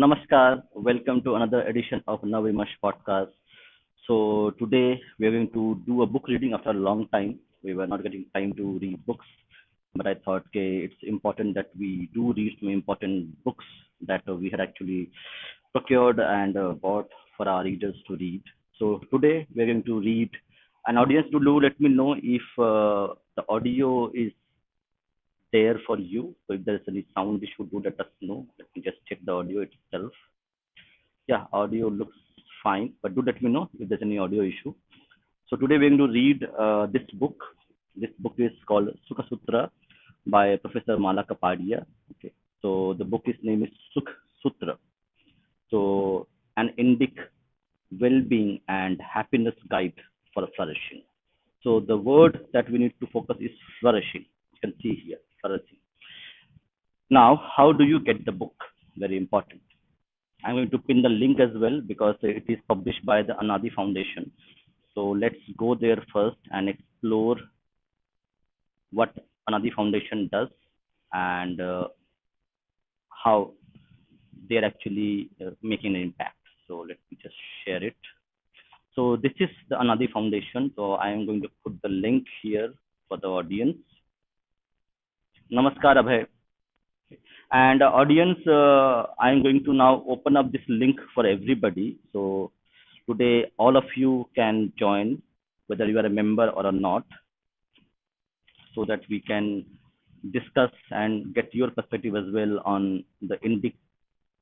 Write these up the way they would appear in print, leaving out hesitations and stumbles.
Namaskar. Welcome to another edition of Navimash podcast. So today we are going to do a book reading after a long time. We were not getting time to read books, but I thought, okay, it's important that we do read some important books that we had actually procured and bought for our readers to read. So today we are going to read. An audience to do let me know if the audio is there for you. So if there's any sound issue, do let us know. Let me just check the audio itself. Yeah, audio looks fine, but do let me know if there's any audio issue. So today we're going to read this book. This book is called Sukha Sutra by Professor Mala Kapadia. Okay, so the book is name is Sukha Sutra. So an Indic well-being and happiness guide for flourishing. So the word that we need to focus is flourishing. You can see here, flourishing. Now, how do you get the book? Very important. I'm going to pin the link as well because it is published by the Anadi Foundation. So let's go there first and explore what Anadi Foundation does and how they're actually making an impact. So let me just share it. So this is the Anadi Foundation. So I am going to put the link here for the audience. Namaskar, Abhay. And audience, I'm going to now open up this link for everybody. So today, all of you can join, whether you are a member or not, so that we can discuss and get your perspective as well on the Indic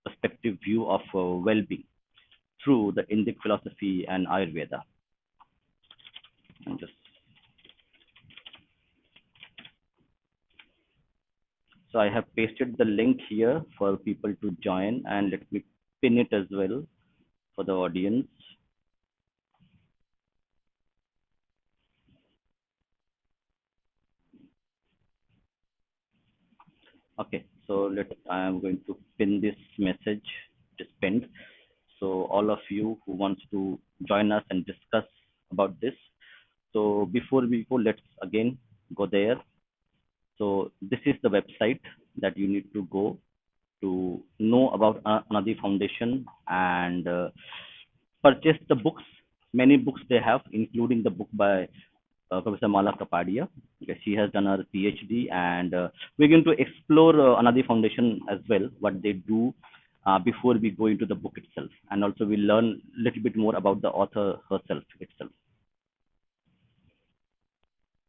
perspective view of well-being through the Indic philosophy and Ayurveda. And just so I have pasted the link here for people to join, and let me pin it as well for the audience. Okay, so I am going to pin this message. It is pinned. So all of you who wants to join us and discuss about this. So before we go, let's again go there. So this is the website that you need to go to know about Anadi Foundation and purchase the books. Many books they have, including the book by Professor Mala Kapadia. Okay, she has done her PhD, and we're going to explore Anadi Foundation as well, what they do before we go into the book itself, and also we learn a little bit more about the author herself itself.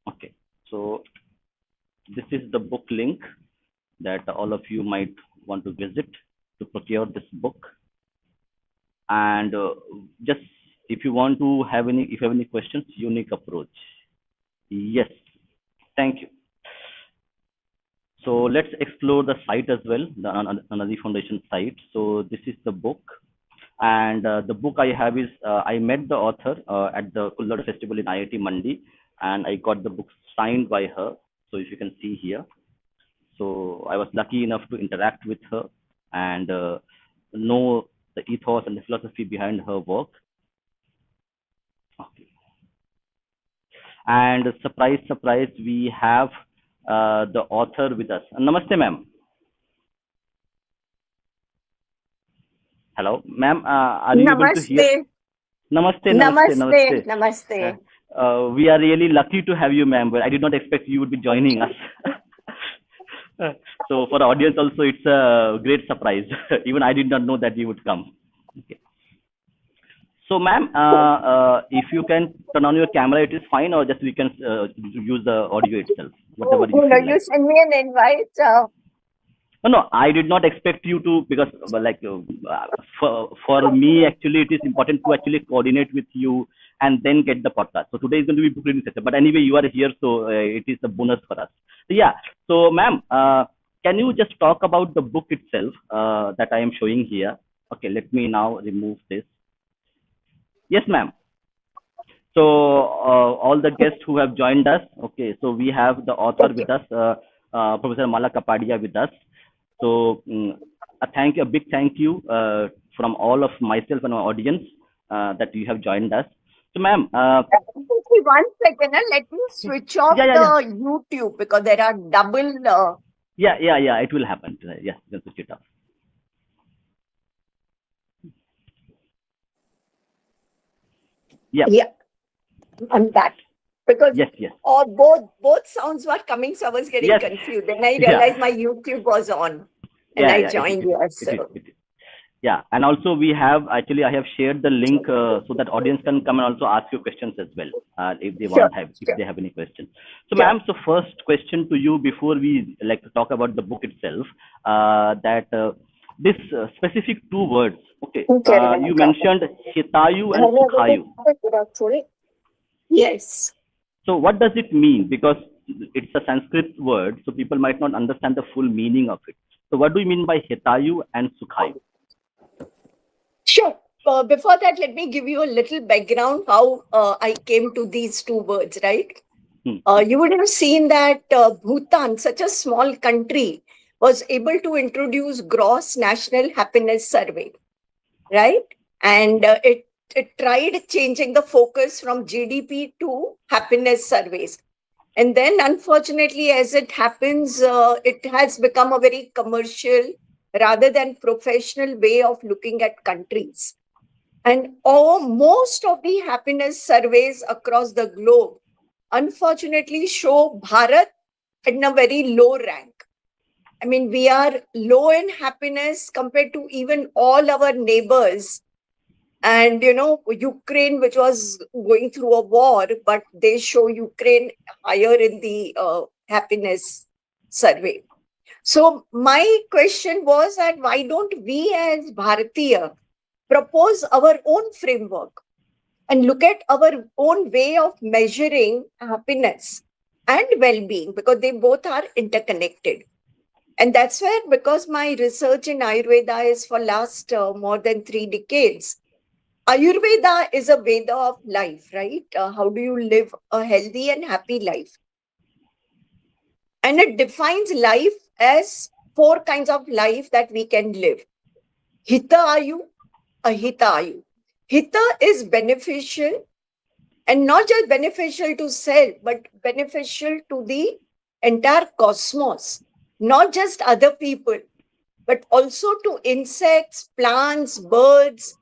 Okay, so this is the book link that all of you might want to visit to procure this book. And just if you want to have any, if you have any questions, unique approach. Yes, thank you. So let's explore the site as well, the Anadi Foundation site. So this is the book, and the book I have is I met the author at the Kullad Festival in IIT Mandi, and I got the book signed by her. So if you can see here, so I was lucky enough to interact with her and know the ethos and the philosophy behind her work. Okay. And surprise, surprise, we have the author with us. Namaste, ma'am. Hello, ma'am. Are you able to hear? Namaste. Namaste, namaste, Namaste. namaste. Namaste. We are really lucky to have you, ma'am. But I did not expect you would be joining us. So for the audience also, it's a great surprise. Even I did not know that you would come. Okay. So, ma'am, if you can turn on your camera, it is fine, or just we can use the audio itself, whatever you feel You like. send me an invite. No, I did not expect you to, because for me actually it is important to actually coordinate with you and then get the podcast. So today is going to be book reading session, but anyway you are here, so it is a bonus for us. So, yeah. So, ma'am, can you just talk about the book itself that I am showing here? Okay, let me now remove this. Yes, ma'am. So all the guests who have joined us, okay, so we have the author with us, Professor Mala Kapadia with us. So a big thank you from all of myself and my audience that you have joined us. So, ma'am. 1 second, let me switch off yeah. the YouTube because there are double. Yeah, it will happen. Yeah, you can switch it off. Yeah. Yeah, I'm that. Because Yes. Yes. or both sounds were coming, so I was getting Yes. confused. Then I Yeah. realized my YouTube was on and Yeah. I Yeah. joined yours. It is. So It is. Yeah, and also we have actually I have shared the link so that audience can come and also ask you questions as well if they sure, want have if sure, they have any questions. So, sure. ma'am, so first question to you before we like to talk about the book itself, that this specific two words, okay, you mentioned Hitayu and Sukhayu. Yes. So, what does it mean? Because it's a Sanskrit word, so people might not understand the full meaning of it. So, what do you mean by Hitayu and Sukhayu? Sure. Before that, let me give you a little background how I came to these two words, right? Hmm, hmm. You would have seen that Bhutan, such a small country, was able to introduce gross national happiness survey, right? And it tried changing the focus from GDP to happiness surveys. And then, unfortunately, as it happens, it has become a very commercial rather than professional way of looking at countries. And most of the happiness surveys across the globe, unfortunately, show Bharat in a very low rank. I mean, we are low in happiness compared to even all our neighbors. And, Ukraine, which was going through a war, but they show Ukraine higher in the happiness survey. So, my question was that why don't we as Bharatiya propose our own framework and look at our own way of measuring happiness and well-being, because they both are interconnected. And that's where, because my research in Ayurveda is for last more than 3 decades, Ayurveda is a Veda of life, right? How do you live a healthy and happy life? And it defines life as four kinds of life that we can live. Hitayu, ahitayu. Hita is beneficial, and not just beneficial to self, but beneficial to the entire cosmos, not just other people, but also to insects, plants, birds,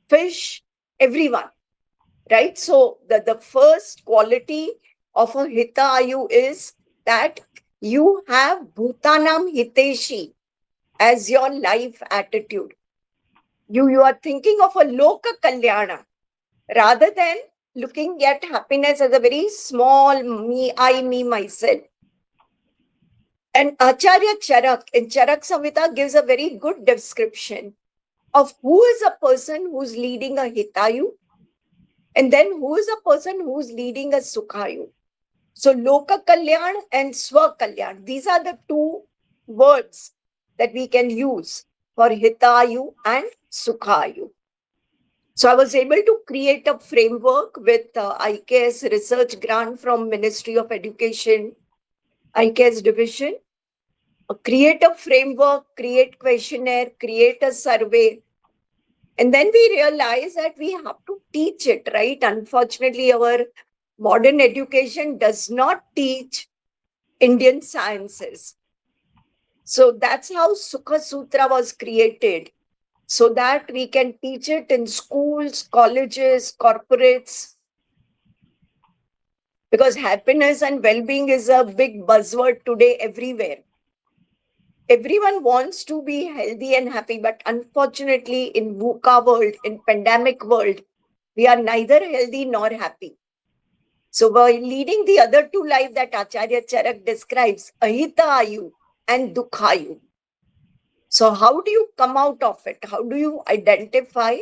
fish, everyone, right? So the first quality of a Hitayu is that you have Bhutanam Hiteshi as your life attitude. You are thinking of a Loka Kalyana rather than looking at happiness as a very small me, I, me, myself. And Acharya Charak in Charak Samhita gives a very good description of who is a person who's leading a Hitayu and then who is a person who's leading a Sukhayu. So Loka Kalyan and Swa Kalyan, these are the two words that we can use for Hitayu and Sukhayu. So I was able to create a framework with IKS research grant from Ministry of Education, IKS division. Create a framework, create questionnaire, create a survey. And then we realize that we have to teach it, right? Unfortunately, our modern education does not teach Indian sciences. So that's how Sukha Sutra was created, so that we can teach it in schools, colleges, corporates, because happiness and well-being is a big buzzword today everywhere. Everyone wants to be healthy and happy, but unfortunately in VUCA world, in pandemic world, we are neither healthy nor happy. So by leading the other two lives that Acharya Charak describes, Ahitayu and Dukhayu. So how do you come out of it? How do you identify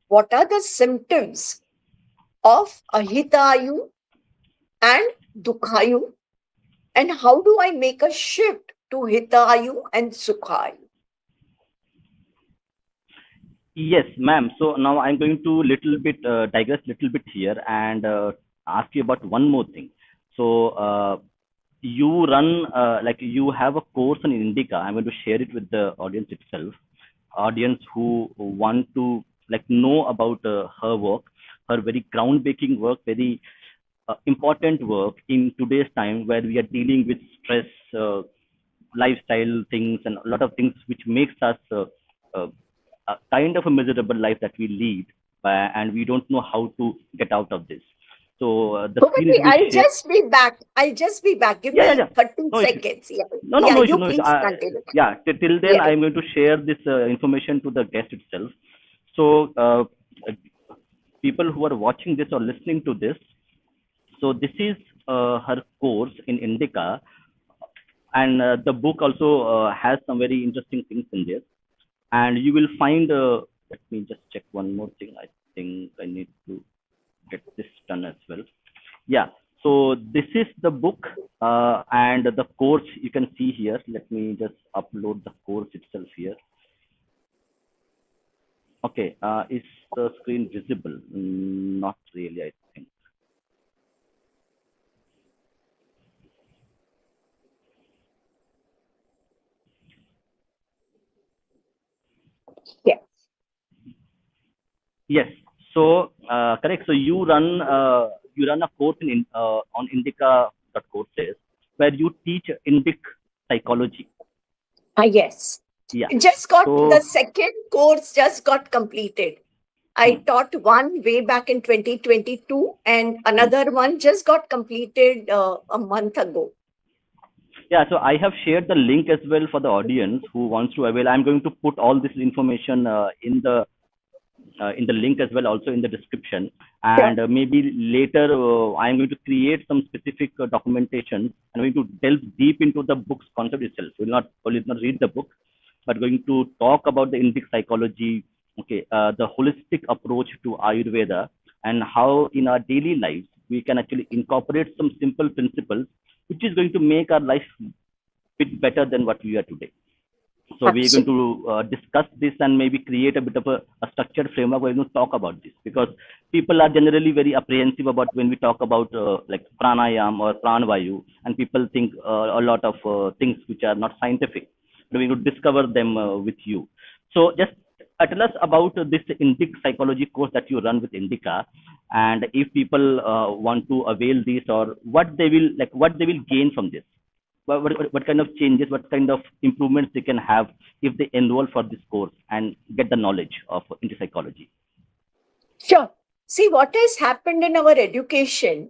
what are the symptoms of Ahitayu and Dukhayu? And how do I make a shift to Hitayu and Sukhayu? Yes, ma'am. So now I'm going to little bit digress little bit here and ask you about one more thing. So you run like you have a course on Indica. I'm going to share it with the audience itself. Audience who want to like know about her work, her very groundbreaking work, very important work in today's time where we are dealing with stress, lifestyle things, and a lot of things which makes us uh, a kind of a miserable life that we lead, and we don't know how to get out of this. So the screen Bhupati, will be shared. I'll just be back. Give Yeah, yeah, me yeah. 30 No issue. seconds. Yeah. No, no, Yeah, no issue, you no issue. please continue. Yeah, till then, Yeah. I'm going to share this information to the guest itself. So, people who are watching this or listening to this, so this is her course in Indica, and the book also has some very interesting things in there. And you will find. Let me just check one more thing. I think I need to get this done as well. Yeah. So this is the book, and the course you can see here. Let me just upload the course itself here. Okay. Is the screen visible? Not really, I think. Yeah. Yes. So correct. So you run a course on Indica.courses where you teach Indic psychology. Yes. Yeah. Just got the So second course just got completed. I hmm, taught one way back in 2022 and hmm. another one just got completed a month ago. Yeah, so I have shared the link as well for the audience who wants to avail. I'm going to put all this information in the link as well, also in the description. Sure. And maybe later, I'm going to create some specific documentation. I'm going to delve deep into the book's concept itself. We'll not read the book, but going to talk about the Indic psychology, okay, the holistic approach to Ayurveda, and how in our daily lives we can actually incorporate some simple principles, which is going to make our life bit better than what we are today. So we're going Absolutely. to discuss this and maybe create a bit of a structured framework where we going to talk about this, because people are generally very apprehensive about when we talk about like pranayam or pranavayu, and people think a lot of things which are not scientific. So we would discover them with you. So just tell us about this Indic psychology course that you run with Indica, and if people want to avail this, or what they will gain from this, what kind of changes, what kind of improvements they can have if they enroll for this course and get the knowledge of into psychology. Sure. See, what has happened in our education,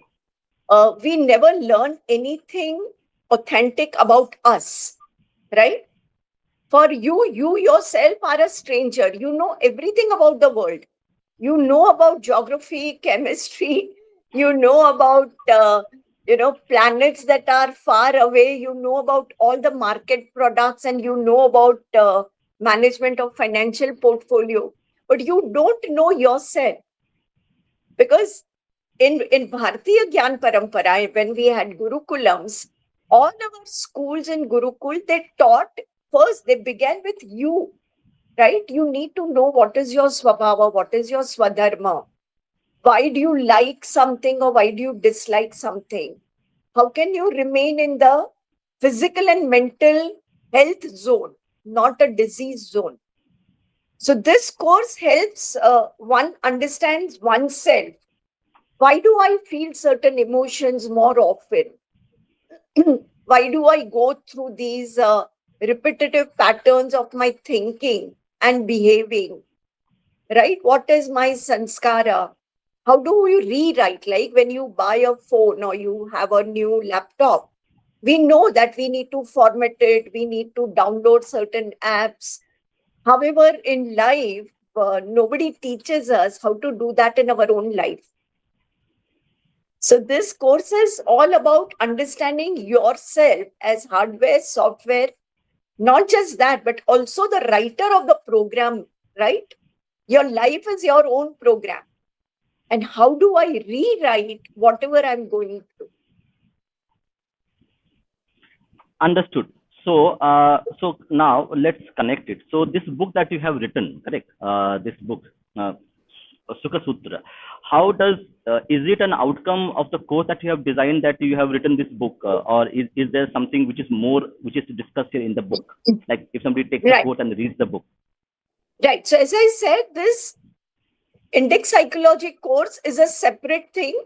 we never learn anything authentic about us, right? For you, you yourself are a stranger. You know everything about the world. You know about geography, chemistry. You know about planets that are far away. You know about all the market products, and you know about management of financial portfolio. But you don't know yourself, because in Bharatiya Gyan Parampara, when we had Gurukulams, all our schools in Gurukul, they taught first, they began with you, right? You need to know what is your swabhava, what is your swadharma. Why do you like something or why do you dislike something? How can you remain in the physical and mental health zone, not a disease zone? So this course helps one understands oneself. Why do I feel certain emotions more often? Why do I go through these repetitive patterns of my thinking and behaving? Right? What is my sanskara? How do you rewrite? Like when you buy a phone or you have a new laptop, we know that we need to format it, we need to download certain apps. However, in life, nobody teaches us how to do that in our own life. So this course is all about understanding yourself as hardware, software, not just that, but also the writer of the program, right? Your life is your own program. And how do I rewrite whatever I'm going through? Understood. So so now let's connect it. So this book that you have written, correct, this book, uh, Sukha Sutra, how does is it an outcome of the course that you have designed, that you have written this book, or is there something which is more, which is discussed here in the book, like if somebody takes the Right, course and reads the book? right. So as I said, this Indic psychology course is a separate thing,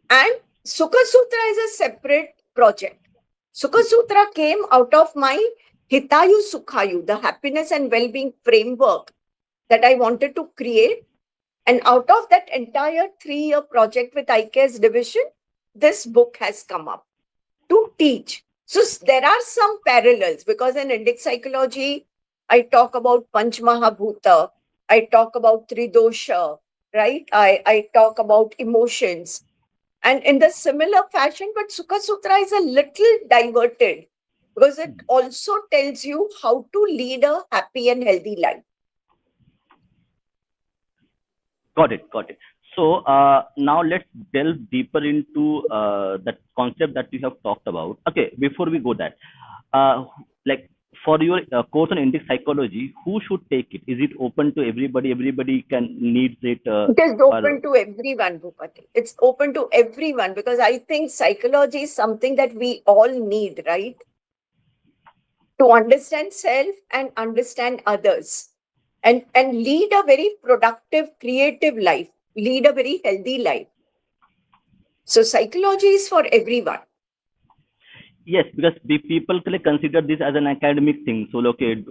and Sukha Sutra is a separate project. Sukha Sutra came out of my Hitāyu Sukhāyu, the happiness and well-being framework, that I wanted to create. And out of that entire 3-year project with IKS division, this book has come up to teach. So there are some parallels, because in Indic psychology, I talk about Panch Mahabhuta, I talk about Tridosha, right? I talk about emotions. And in the similar fashion, but Sukha Sutra is a little diverted because it also tells you how to lead a happy and healthy life. Got it, got it. So now let's delve deeper into that concept that you have talked about. Okay, before we go that, like for your course on Indic psychology, who should take it? Is it open to everybody? Everybody can needs it, It is or open to everyone, Bhupati. It's open to everyone because I think psychology is something that we all need, right? To understand self and understand others, and lead a very productive, creative life, lead a very healthy life. So psychology is for everyone. yes, because the people consider this as an academic thing. So, okay,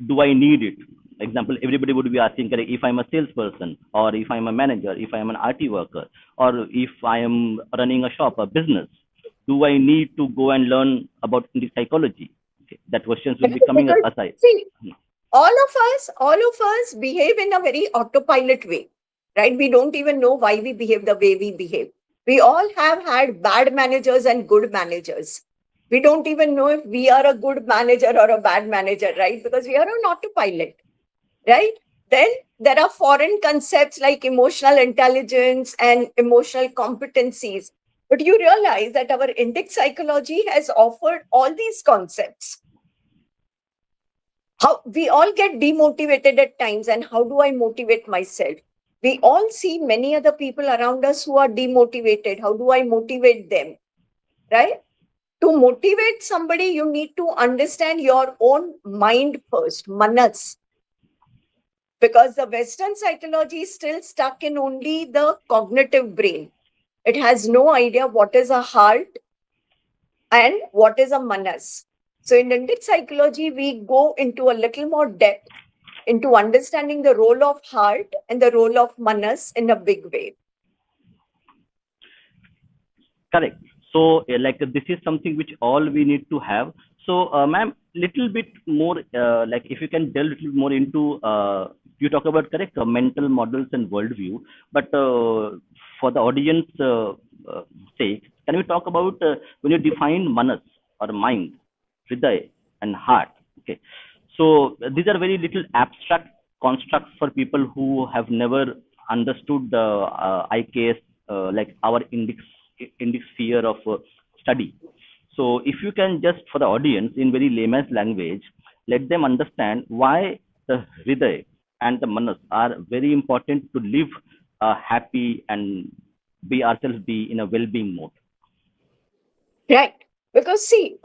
do I need it? Example, everybody would be asking, correct, if I'm a salesperson, or if I'm a manager, if I'm an RT worker, or if I am running a shop, a business, do I need to go and learn about the psychology? Okay, that questions will be coming Because aside. see, all of us behave in a very autopilot way, right? We don't even know why we behave the way we behave. We all have had bad managers and good managers. We don't even know if we are a good manager or a bad manager, right? Because we are on autopilot, right? Then there are foreign concepts like emotional intelligence and emotional competencies. But you realize that our Indic psychology has offered all these concepts. How we all get demotivated at times, and how do I motivate myself? We all see many other people around us who are demotivated. How do I motivate them? Right? To motivate somebody, you need to understand your own mind first, manas, because the Western psychology is still stuck in only the cognitive brain. It has no idea what is a heart and what is a manas. So in Indic psychology, we go into a little more depth into understanding the role of heart and the role of manas in a big way. Correct. So, like this is something which all we need to have. So, ma'am, little bit more, like if you can delve a little more into, you talk about correct mental models and worldview, but for the audience sake, can we talk about when you define manas or mind, hriday, and heart? Okay. So these are very little abstract constructs for people who have never understood the IKS, like our index sphere of study. So if you can just for the audience in very layman's language, let them understand why the hriday and the manas are very important to live happy and be ourselves be in a well-being mode. Right. Because see,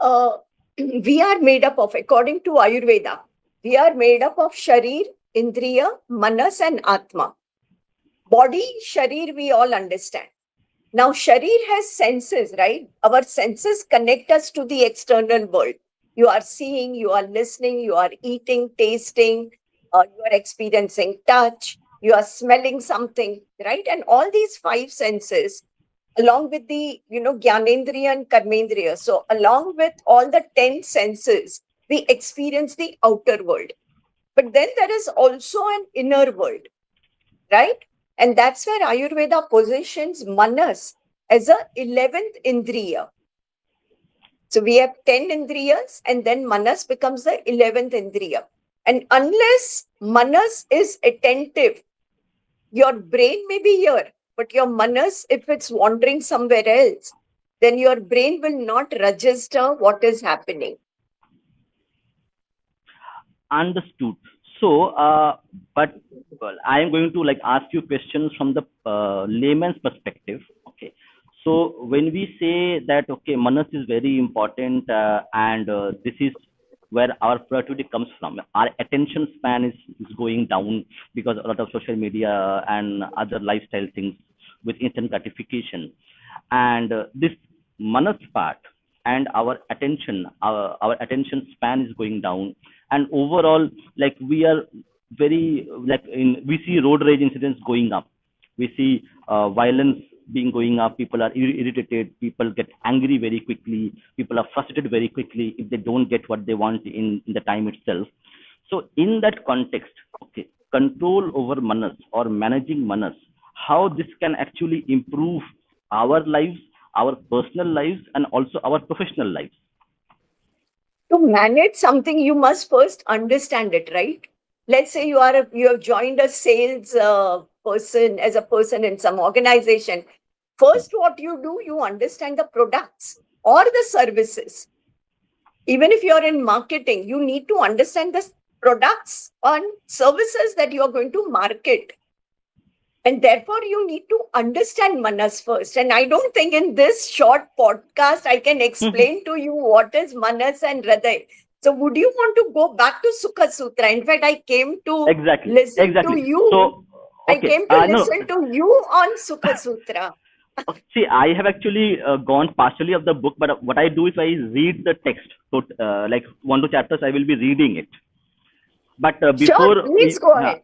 we are made up of, according to Ayurveda, we are made up of Sharir, Indriya, Manas, and Atma. Body, Sharir, we all understand. Now, Sharir has senses, right? Our senses connect us to the external world. You are seeing, you are listening, you are eating, tasting, you are experiencing touch, you are smelling something, right? And all these five senses, along with the, Gyanendriya and Karmendriya. So, along with all the 10 senses, we experience the outer world. But then there is also an inner world, right? And that's where Ayurveda positions manas as a 11th indriya. So we have 10 indriyas, and then manas becomes the 11th indriya. And unless manas is attentive, your brain may be here, but your manas, if it's wandering somewhere else, then your brain will not register what is happening. Understood. So, but well, I am going to like ask you questions from the layman's perspective. Okay. So when we say that okay, manas is very important, and this is where our productivity comes from. Our attention span is going down because a lot of social media and other lifestyle things with instant gratification, and this manas part and our attention span is going down, and overall like we are very like in we see road rage incidents going up. We see violence being going up. People are irritated. People get angry very quickly. People are frustrated very quickly if they don't get what they want in the time itself. So in that context, okay, control over manas or managing manas, how this can actually improve our lives, our personal lives, and also our professional lives. To manage something, you must first understand it, right? Let's say you have joined a sales person as a person in some organization. First, what you do, you understand the products or the services. Even if you're in marketing, you need to understand the products and services that you are going to market. And therefore, you need to understand manas first. And I don't think in this short podcast, I can explain to you what is manas and hriday. So, would you want to go back to Sukha Sutra? In fact, I came to Exactly, listen to exactly. you. So I okay, came to no. listen to you on Sukha Sutra. See, I have actually gone partially of the book, but what I do is I read the text. So, like one two chapters, I will be reading it. But Sure, please go yeah, ahead.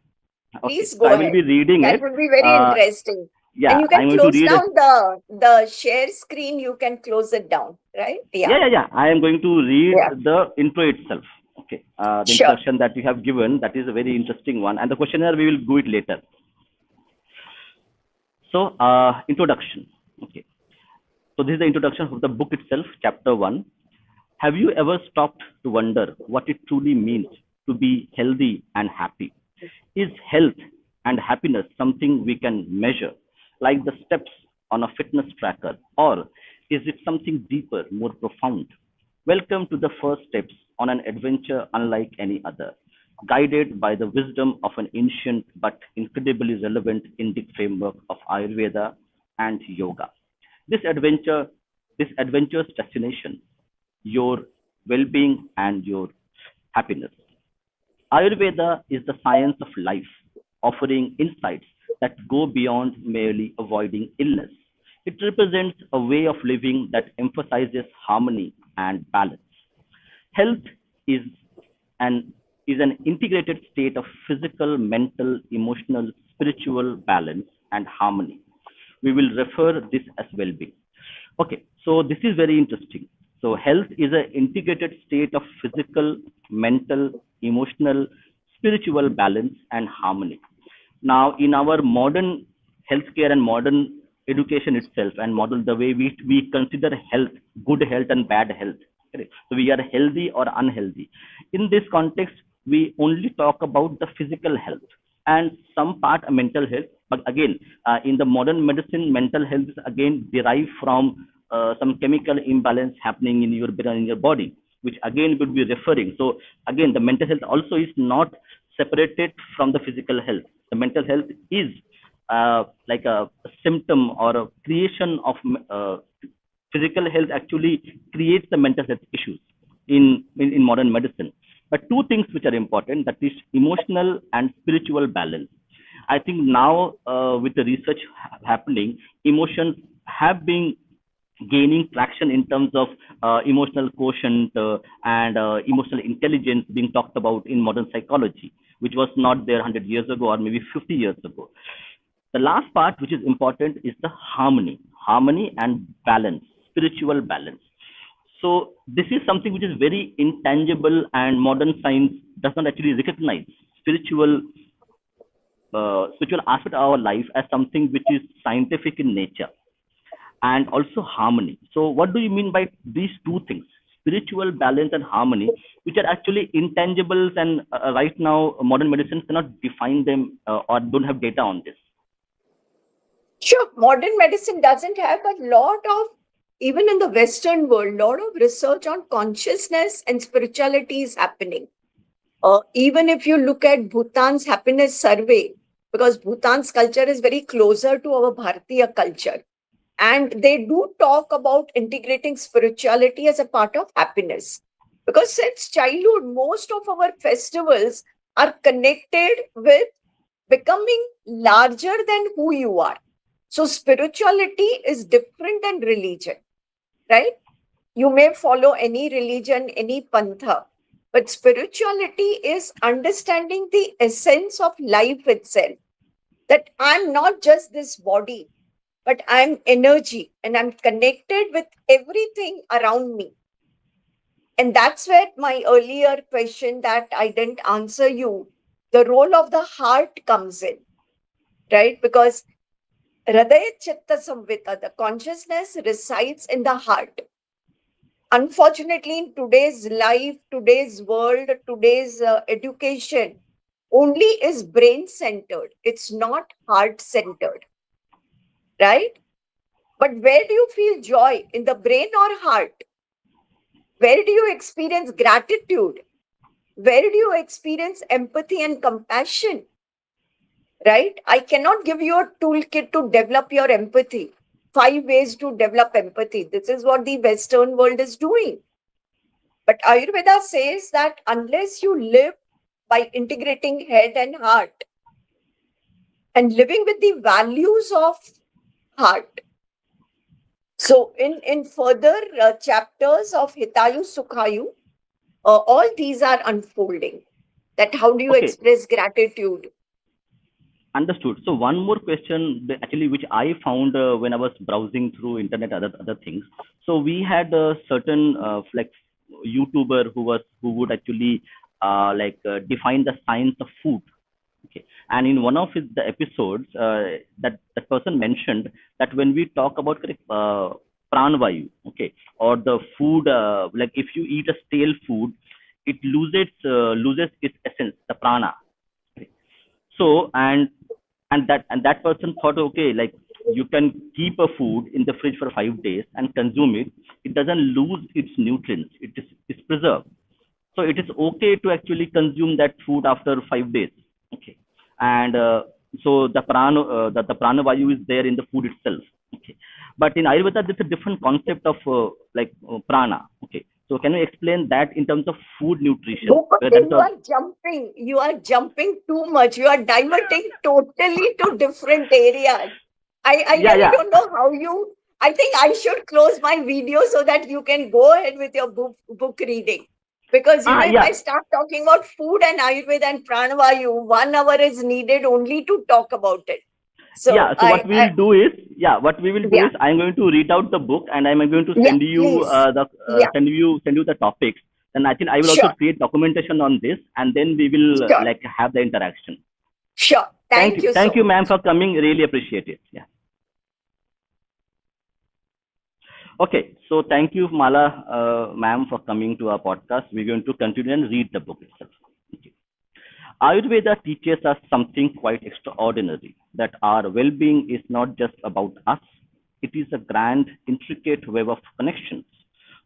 okay. Please So go I will ahead. be reading That it. would be very Uh, interesting. And yeah, you I'm can going to close read it. down the share screen. You can close it down, right? Yeah. Yeah. I am going to read Yeah. the intro itself. Okay. The Sure. introduction that you have given, that is a very interesting one, and the questionnaire we will do it later. So, introduction. Okay. So this is the introduction of the book itself, chapter one. Have you ever stopped to wonder what it truly means to be healthy and happy? Is health and happiness something we can measure, like the steps on a fitness tracker, or is it something deeper, more profound? Welcome to the first steps on an adventure unlike any other, guided by the wisdom of an ancient but incredibly relevant Indic framework of Ayurveda and yoga. This adventure, this adventure's destination, your well-being and your happiness. Ayurveda is the science of life, offering insights that go beyond merely avoiding illness. It represents a way of living that emphasizes harmony and balance. Health is an integrated state of physical, mental, emotional, spiritual balance and harmony. We will refer this as well-being. Okay, so this is very interesting. So health is an integrated state of physical, mental, emotional, spiritual balance and harmony. Now, in our modern healthcare and modern education itself, and model the way we consider health, good health and bad health. Correct? So we are healthy or unhealthy. In this context, we only talk about the physical health and some part mental health. But again, in the modern medicine, mental health is again derived from some chemical imbalance happening in your brain, in your body, which again would be referring. So again, the mental health also is not separated from the physical health. The mental health is like a symptom or a creation of physical health actually creates the mental health issues in modern medicine. But two things which are important, that is emotional and spiritual balance. I think now with the research happening, emotions have been gaining traction in terms of emotional quotient and emotional intelligence being talked about in modern psychology, which was not there 100 years ago or maybe 50 years ago. The last part, which is important, is the harmony and balance, spiritual balance. So this is something which is very intangible, and modern science does not actually recognize spiritual spiritual aspect of our life as something which is scientific in nature, and also harmony. So what do you mean by these two things, spiritual balance and harmony, which are actually intangibles, and right now modern medicine cannot define them or don't have data on this. Sure, modern medicine doesn't have a lot of, even in the Western world, lot of research on consciousness and spirituality is happening. Even if you look at Bhutan's happiness survey, because Bhutan's culture is very closer to our Bharatiya culture, and they do talk about integrating spirituality as a part of happiness. Because since childhood, most of our festivals are connected with becoming larger than who you are. So spirituality is different than religion, right? You may follow any religion, any pantha. But spirituality is understanding the essence of life itself, that I'm not just this body, but I'm energy and I'm connected with everything around me. And that's where my earlier question that I didn't answer you, the role of the heart comes in, right? Because Hridaya Chitta Samvita, the consciousness resides in the heart. Unfortunately, in today's life, today's world, today's education, only is brain centered. It's not heart centered, right? But where do you feel joy? In the brain or heart? Where do you experience gratitude? Where do you experience empathy and compassion? Right? I cannot give you a toolkit to develop your empathy. 5 ways to develop empathy. This is what the Western world is doing. But Ayurveda says that unless you live by integrating head and heart and living with the values of heart. So, in further chapters of Hitāyu Sukhāyu, all these are unfolding. That how do you Okay, express gratitude? understood. So one more question, actually, which I found when I was browsing through internet, other things. So we had a certain like YouTuber who would actually define the science of food. Okay, and in one of the episodes, that person mentioned that when we talk about correct pranavayu, okay, or the food, like if you eat a stale food, it loses its essence, the prana. Okay. So and that person thought, okay, like you can keep a food in the fridge for 5 days and consume it. It doesn't lose its nutrients. It's preserved. So it is okay to actually consume that food after 5 days. Okay, and so the prana vayu is there in the food itself. Okay, but in Ayurveda, there's a different concept of prana. Okay, so can you explain that in terms of food nutrition? Bhupat, Where that is you are jumping. You are jumping too much. You are diverting totally to different areas. I yeah, really yeah. don't know how you. I think I should close my video so that you can go ahead with your book reading. Because, if Yeah. I start talking about food and Ayurveda and Pranavayu, 1 hour is needed only to talk about it. Yeah, So, so what we will do yeah, is I'm going to read out the book and I'm going to yeah, send you please. the Yeah, send you the topics. Then I think I will also sure, create documentation on this, and then we will sure, like have the interaction. sure. Thank you Thank so you, ma'am, much. for coming. Really appreciate it. Yeah. Okay, so thank you, Mala, ma'am, for coming to our podcast. We're going to continue and read the book itself. Okay. Ayurveda teaches us something quite extraordinary, that our well being is not just about us, it is a grand, intricate web of connections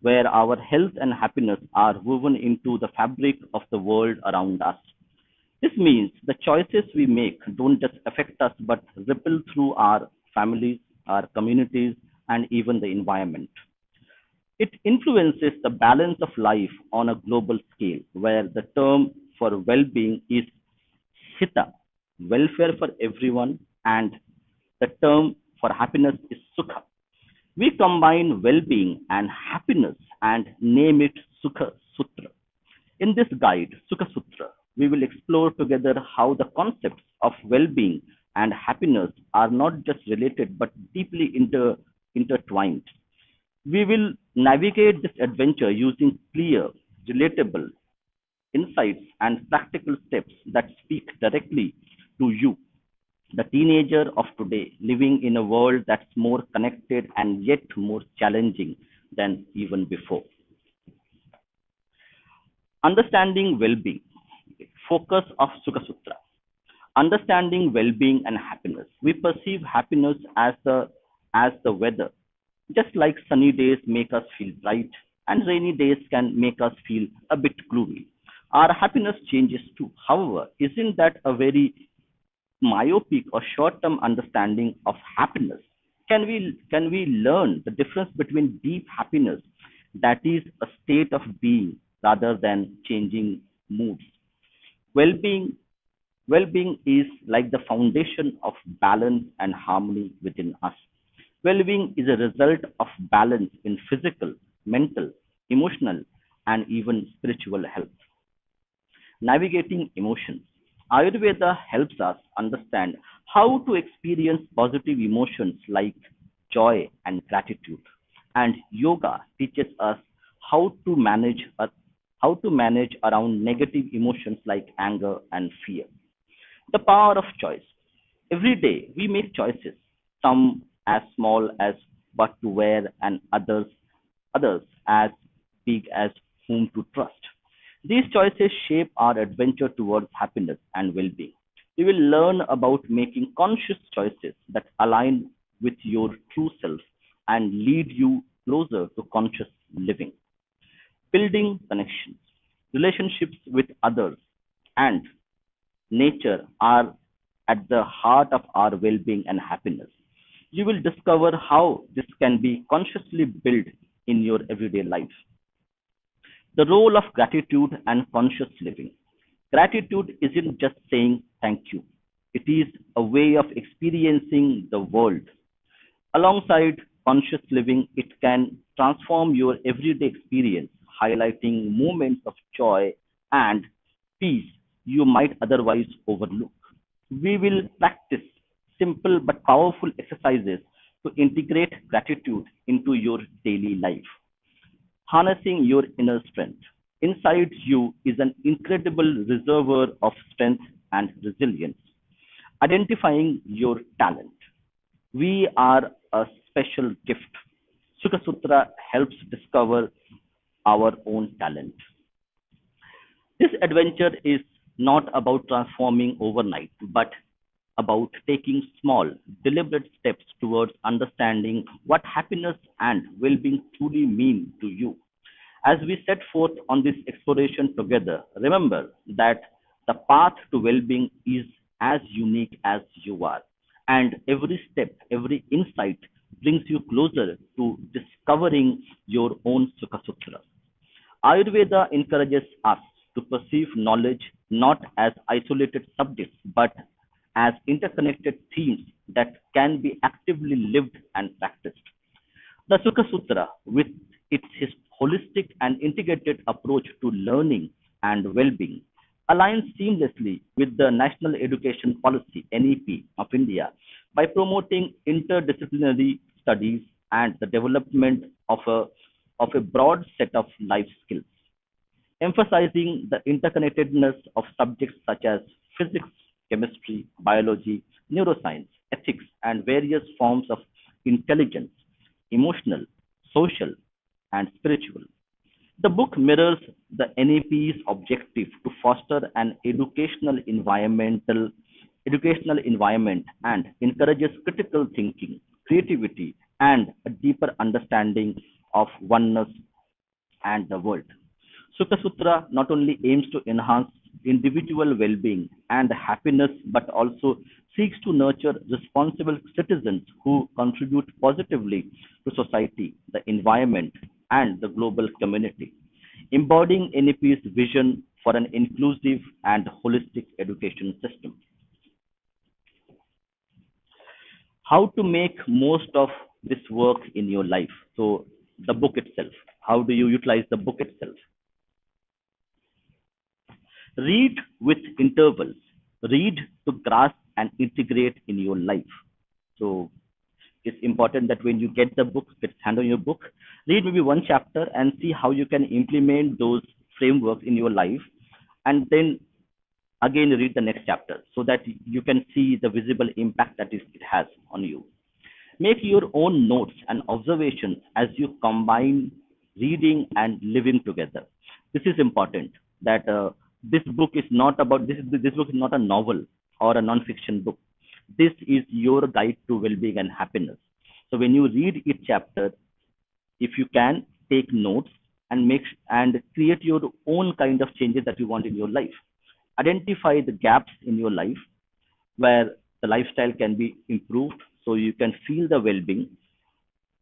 where our health and happiness are woven into the fabric of the world around us. This means the choices we make don't just affect us but ripple through our families, our communities, and even the environment. It influences the balance of life on a global scale, where the term for well being is hita, welfare for everyone, and the term for happiness is sukha. We combine well being and happiness and name it Sukha Sutra. In this guide, Sukha Sutra, we will explore together how the concepts of well being and happiness are not just related but deeply intertwined. We will navigate this adventure using clear, relatable insights and practical steps that speak directly to you, the teenager of today, living in a world that's more connected and yet more challenging than even before. Understanding well being, focus of Sukha Sutra. Understanding well being and happiness. We perceive happiness as the weather. Just like sunny days make us feel bright, and rainy days can make us feel a bit gloomy. Our happiness changes too. However, isn't that a very myopic or short-term understanding of happiness? Can we learn the difference between deep happiness, that is a state of being rather than changing moods? Well-being Well-being is like the foundation of balance and harmony within us. Well-being is a result of balance in physical, mental, emotional, and even spiritual health. navigating emotions. Ayurveda helps us understand how to experience positive emotions like joy and gratitude. And yoga teaches us how to manage around negative emotions like anger and fear. The power of choice. Every day we make choices, some as small as what to wear and others as big as whom to trust. These choices shape our adventure towards happiness and well-being. We will learn about making conscious choices that align with your true self and lead you closer to conscious living. Building connections. Relationships with others and nature are at the heart of our well being and happiness. You will discover how this can be consciously built in your everyday life. The role of gratitude and conscious living. Gratitude isn't just saying thank you, it is a way of experiencing the world. Alongside conscious living, it can transform your everyday experience, highlighting moments of joy and peace you might otherwise overlook. We will practice simple but powerful exercises to integrate gratitude into your daily life. Harnessing your inner strength. Inside you is an incredible reservoir of strength and resilience. Identifying your talent. We are a special gift. Sukha Sutra helps discover our own talent. This adventure is not about transforming overnight, but about taking small, deliberate steps towards understanding what happiness and well being truly mean to you. As we set forth on this exploration together, remember that the path to well being is as unique as you are, and every step, every insight brings you closer to discovering your own Sukha Sutra. Ayurveda encourages us to perceive knowledge not as isolated subjects but as interconnected themes that can be actively lived and practiced. The Sukha Sutra, with its holistic and integrated approach to learning and well being, aligns seamlessly with the National Education Policy (NEP) of India by promoting interdisciplinary studies and the development of a broad set of life skills, emphasizing the interconnectedness of subjects such as physics, chemistry, biology, neuroscience, ethics, and various forms of intelligence, emotional, social, and spiritual. The book mirrors the NAP's objective to foster an educational environment and encourages critical thinking, creativity, and a deeper understanding of oneness and the world. Sukha Sutra not only aims to enhance individual well being and happiness, but also seeks to nurture responsible citizens who contribute positively to society, the environment, and the global community, embodying NEP's vision for an inclusive and holistic education system. How to make most of this work in your life? So, the book itself. How do you utilize the book itself? Read with intervals. Read to grasp and integrate in your life. So it's important that when you get the book, get hand on your book, read maybe one chapter and see how you can implement those frameworks in your life, and then again read the next chapter so that you can see the visible impact that it has on you. Make your own notes and observations as you combine reading and living together. This is important that this book is not about this book is not a novel or a non-fiction book. This is your guide to well-being and happiness. So when you read each chapter, if you can take notes and create your own kind of changes that you want in your life. Identify the gaps in your life where the lifestyle can be improved so you can feel the well-being,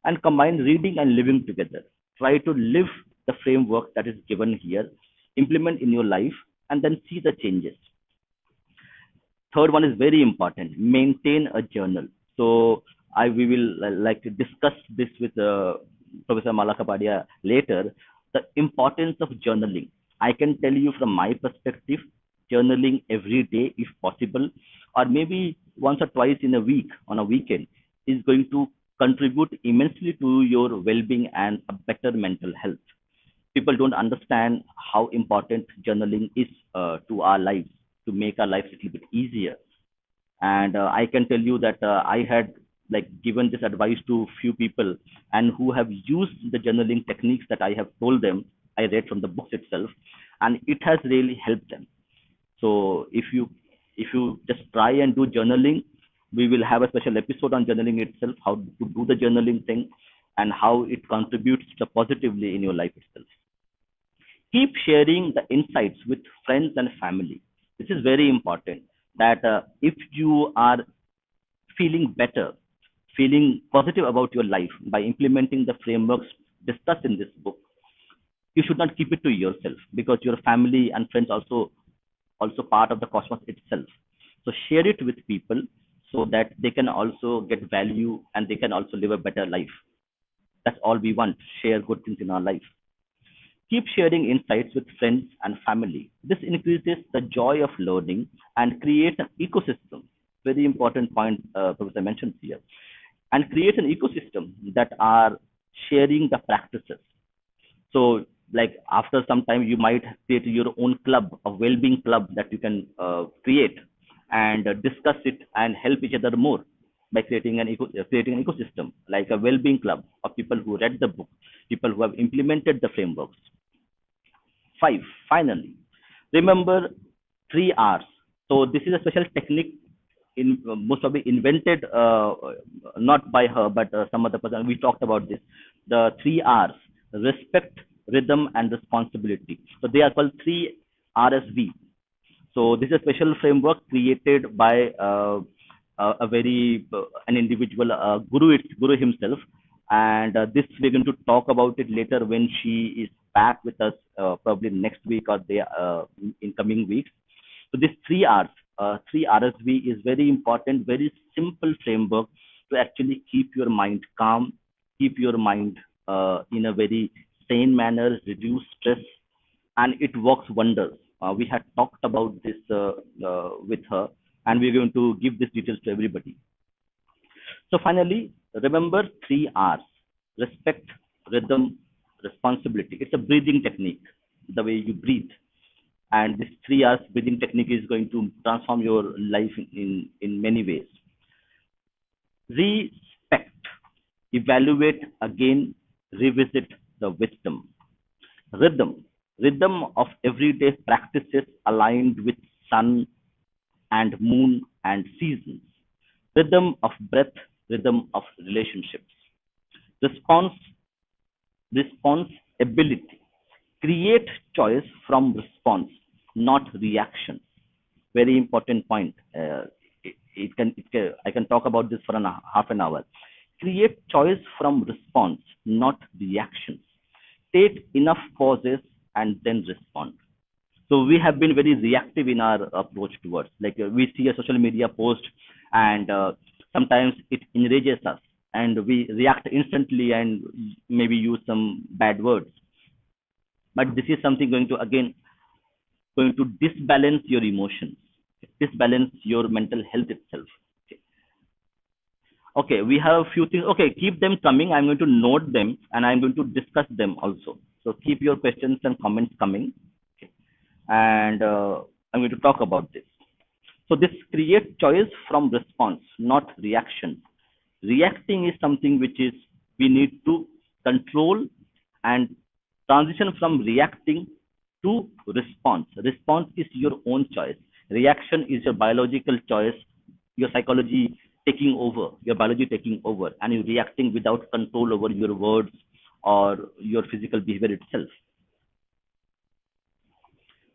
and combine reading and living together. Try to live the framework that is given here, implement in your life, and then see the changes. Third one is very important. Maintain a journal. So we will like to discuss this with Professor Malakapadia later. The importance of journaling. I can tell you from my perspective, journaling every day if possible, or maybe once or twice in a week on a weekend is going to contribute immensely to your well-being and a better mental health. People don't understand how important journaling is to our lives, to make our lives a little bit easier. And I can tell you that I had like given this advice to few people and who have used the journaling techniques that I have told them. I read from the books itself, and it has really helped them. So if you just try and do journaling, we will have a special episode on journaling itself, how to do the journaling thing, and how it contributes positively in your life itself. Keep sharing the insights with friends and family. This is very important. That if you are feeling better, feeling positive about your life by implementing the frameworks discussed in this book, you should not keep it to yourself, because your family and friends also part of the cosmos itself. So share it with people so that they can also get value and they can also live a better life. That's all we want. Share good things in our life. Keep sharing insights with friends and family. This increases the joy of learning and creates an ecosystem. Very important point Professor mentions here. And create an ecosystem that are sharing the practices. So, like after some time, you might create your own club, a well-being club that you can create and discuss it and help each other more by creating an ecosystem, like a well-being club of people who read the book, people who have implemented the frameworks. Five, finally, remember 3 R's. So this is a special technique most probably invented not by her but some other person. We talked about this. The 3 R's: respect, rhythm, and responsibility. So they are called 3 RSV. So this is a special framework created by a very an individual guru himself, and this we're going to talk about it later when she is back with us, probably next week or in coming weeks. So this 3 RSV is very important, very simple framework to actually keep your mind calm, keep your mind in a very sane manner, reduce stress, and it works wonders. We had talked about this with her, and we're going to give these details to everybody. So finally, remember 3 R's: respect, rhythm, responsibility. It's a breathing technique, the way you breathe. And this 3 R's breathing technique is going to transform your life in many ways. Respect, evaluate again, revisit the wisdom. Rhythm, rhythm of everyday practices aligned with sun and moon and seasons. Rhythm of breath, rhythm of relationships. Response, responsibility. Create choice from response, not reaction. Very important point. I can talk about this for half an hour. Create choice from response, not reactions. Take enough pauses and then respond. So we have been very reactive in our approach towards, like we see a social media post, and sometimes it enrages us, and we react instantly and maybe use some bad words. But this is something going to disbalance your emotions, disbalance your mental health itself. Okay. Okay, we have a few things. Okay, keep them coming. I'm going to note them and I'm going to discuss them also. So keep your questions and comments coming. Okay. And I'm going to talk about this. So this creates choice from response, not reaction. Reacting is something which is we need to control and transition from reacting to response. Response is your own choice. Reaction is your biological choice, your psychology taking over, your biology taking over, and you're reacting without control over your words or your physical behavior itself.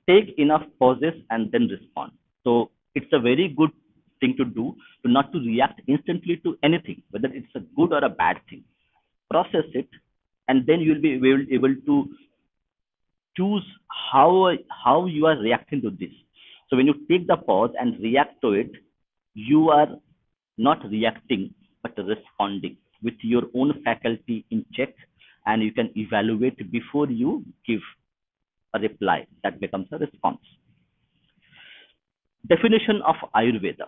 Take enough pauses and then respond. So it's a very good thing to do, to not to react instantly to anything, whether it's a good or a bad thing. Process it, and then you'll be able to choose how you are reacting to this. So when you take the pause and react to it, you are not reacting but responding with your own faculty in check, and you can evaluate before you give. a reply, that becomes a response. Definition of Ayurveda.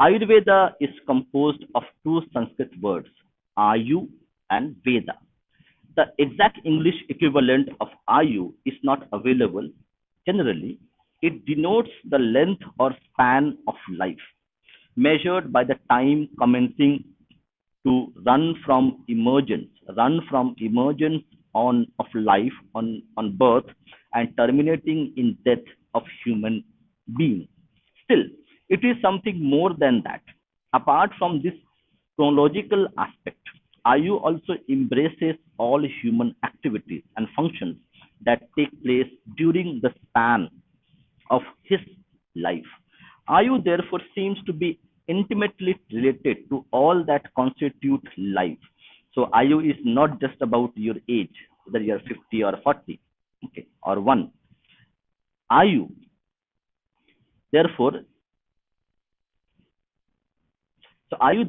Ayurveda is composed of two Sanskrit words, Ayu and Veda. The exact English equivalent of Ayu is not available. Generally, it denotes the length or span of life, measured by the time commencing to run from emergence of life on birth and terminating in death of human being. Still, it is something more than that. Apart from this chronological aspect, Ayu also embraces all human activities and functions that take place during the span of his life. Ayu therefore seems to be intimately related to all that constitute life. So Ayu is not just about your age, whether you are 50 or 40, okay, or one. Ayu, therefore,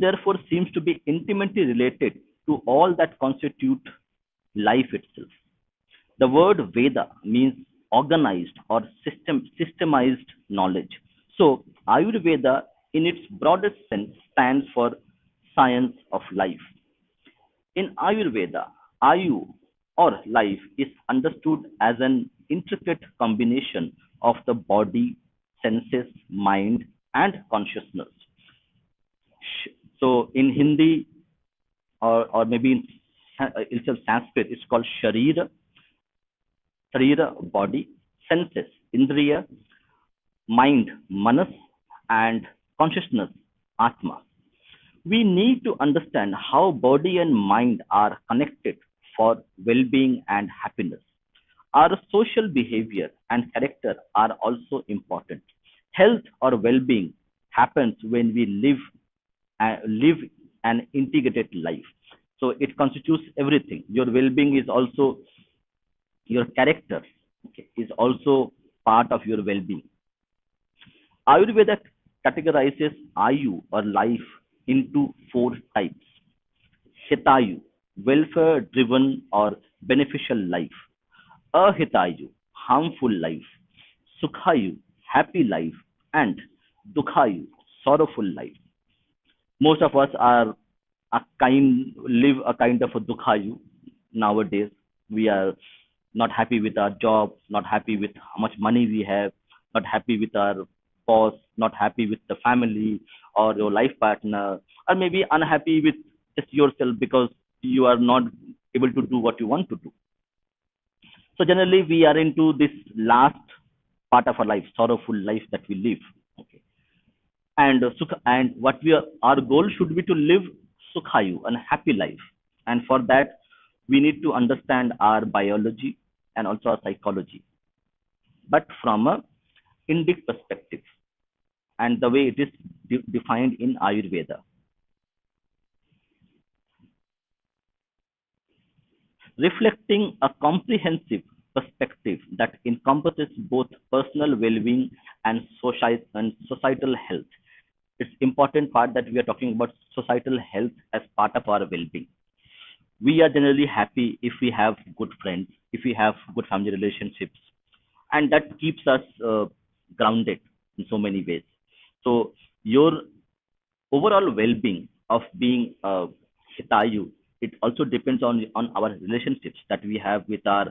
therefore seems to be intimately related to all that constitute life itself. The word Veda means organized or systemized knowledge. So, Ayurveda, in its broadest sense, stands for science of life. In Ayurveda, Ayu or life is understood as an intricate combination of the body, senses, mind, and consciousness. So, in Hindi or maybe in itself Sanskrit, it's called Sharira, body, senses, Indriya, mind, manas, and consciousness, atma. We need to understand how body and mind are connected for well-being and happiness. Our social behavior and character are also important. Health or well-being happens when we live an integrated life. So it constitutes everything. Your well-being is also your character, okay, is also part of your well-being. Ayurveda categorizes Ayu or life into four types. Hitāyu, welfare-driven or beneficial life. Ahitayu, harmful life. Sukhāyu, happy life. And Dukhāyu, sorrowful life. Most of us live a kind of a Dukhāyu nowadays. We are not happy with our job, not happy with how much money we have, not happy with our boss, not happy with the family or your life partner, or maybe unhappy with just yourself because you are not able to do what you want to do. So generally, we are into this last part of our life, sorrowful life that we live. Okay, and what our goal should be to live Sukhayu, a happy life, and for that we need to understand our biology and also our psychology, but from a Indic perspective and the way it is defined in Ayurveda. Reflecting a comprehensive perspective that encompasses both personal well-being and societal health. It's important part that we are talking about societal health as part of our well-being. We are generally happy if we have good friends, if we have good family relationships, and that keeps us grounded in so many ways. So your overall well-being of being Hitayu, it also depends on our relationships that we have with our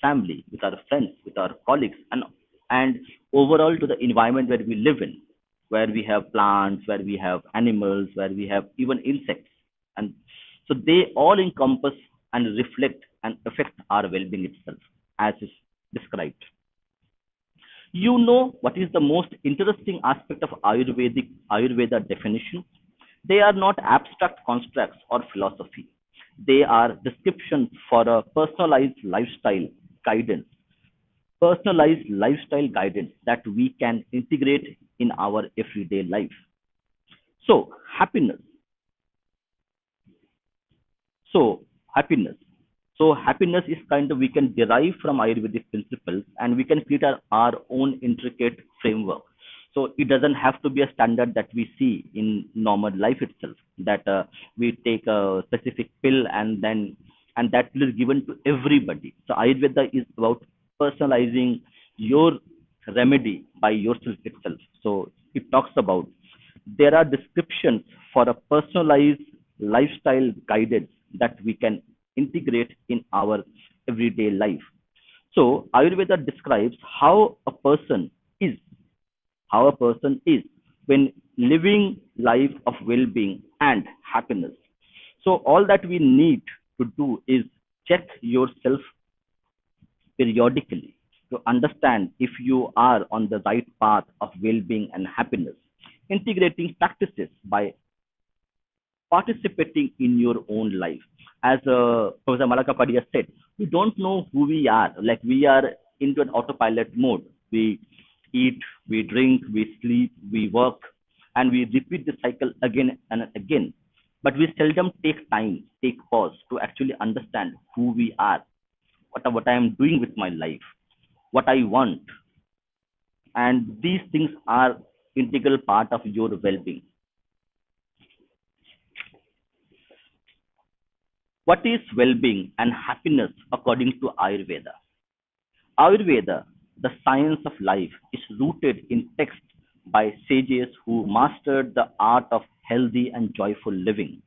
family, with our friends, with our colleagues, and overall to the environment where we live in, where we have plants, where we have animals, where we have even insects. And so they all encompass and reflect and affect our well-being itself, as is described. You know what is the most interesting aspect of Ayurveda definition? They are not abstract constructs or philosophy. They are descriptions for a guidance, personalized lifestyle guidance that we can integrate in our everyday life. So happiness. So happiness. So happiness is kind of we can derive from Ayurvedic principles and we can create our own intricate framework. So it doesn't have to be a standard that we see in normal life itself, that we take a specific pill and that pill is given to everybody. So Ayurveda is about personalizing your remedy by yourself itself. So it talks about there are descriptions for a personalized lifestyle guidance that we can integrate in our everyday life. So Ayurveda describes is, how a person is when living life of well-being and happiness. So all that we need to do is check yourself periodically to understand if you are on the right path of well-being and happiness. Integrating practices by participating in your own life. As Professor Malakapadia said, we don't know who we are. Like we are into an autopilot mode. We eat, we drink, we sleep, we work, and we repeat the cycle again and again. But we seldom take time, take pause to actually understand who we are, what I am doing with my life, what I want, and these things are integral part of your well-being. What is well-being and happiness according to Ayurveda? Ayurveda, the science of life, is rooted in texts by sages who mastered the art of healthy and joyful living.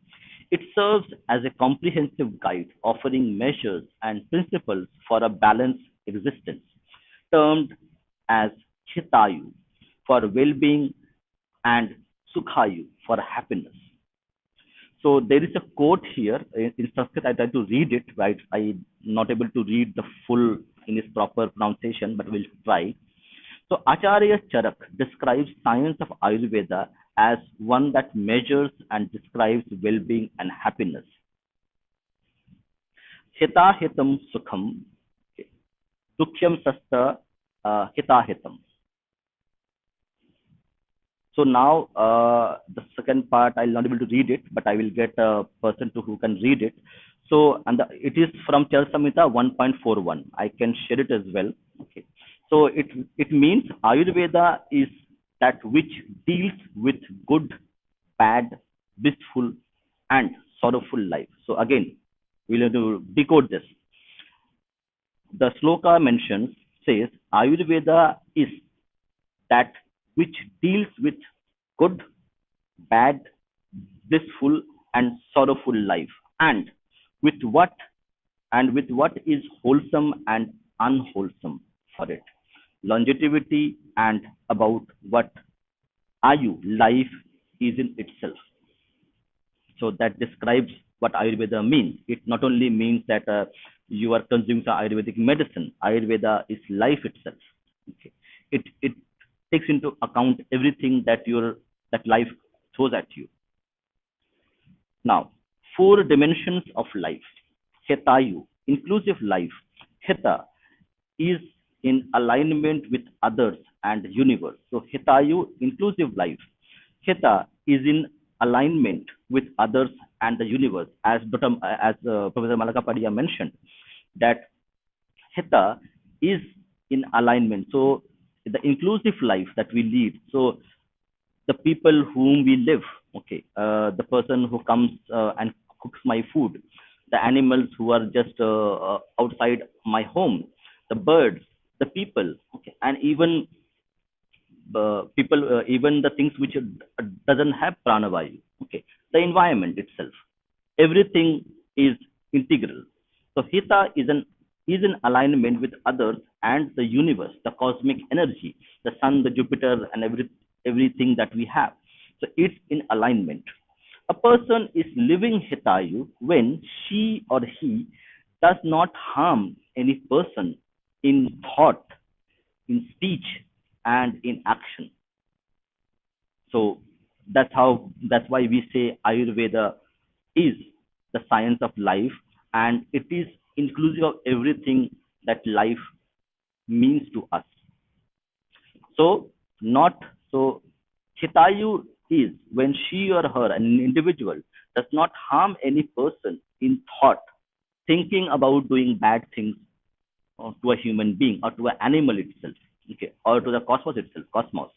It serves as a comprehensive guide offering measures and principles for a balanced existence, termed as Hitāyu for well-being and Sukhāyu for happiness. So there is a quote here in Sanskrit. I try to read it, right? I'm not able to read the full in its proper pronunciation, but we'll try. So Acharya Charak describes science of Ayurveda as one that measures and describes well-being and happiness. Hitahitam sukham, dukhyam sasta hitahitam. So now the second part, I'll not be able to read it, but I will get a person who can read it. So it is from Samhita 1.41. I can share it as well. Okay. So it means Ayurveda is that which deals with good, bad, blissful, and sorrowful life. So again, we'll have to decode this. The sloka mentions says Ayurveda is that which deals with good, bad, blissful, and sorrowful life, and with what is wholesome and unwholesome for it, longevity, and about what ayu life is in itself. So that describes what Ayurveda means. It not only means that you are consuming some Ayurvedic medicine. Ayurveda is life itself. Okay. It takes into account everything that life throws at you. Now, 4 dimensions of life. Hitāyu, inclusive life. Hita is in alignment with others and universe. So Hitāyu, inclusive life. Hita is in alignment with others and the universe. As Professor Malakapadia mentioned, that Hita is in alignment. So the inclusive life that we lead. So the people whom we live, okay, the person who comes and cooks my food, the animals who are just outside my home, the birds, the people, okay, and even even the things which doesn't have pranavayu, okay, the environment itself, everything is integral. So Hita is in alignment with others and the universe, the cosmic energy, the sun, the Jupiter, and everything that we have. So it's in alignment. A person is living Hitayu when she or he does not harm any person in thought, in speech, and in action. So that's why we say Ayurveda is the science of life, and it is inclusive of everything that life means to us. So not so Hitayu is when she or her, an individual, does not harm any person in thought, thinking about doing bad things to a human being or to an animal itself, okay, or to the cosmos.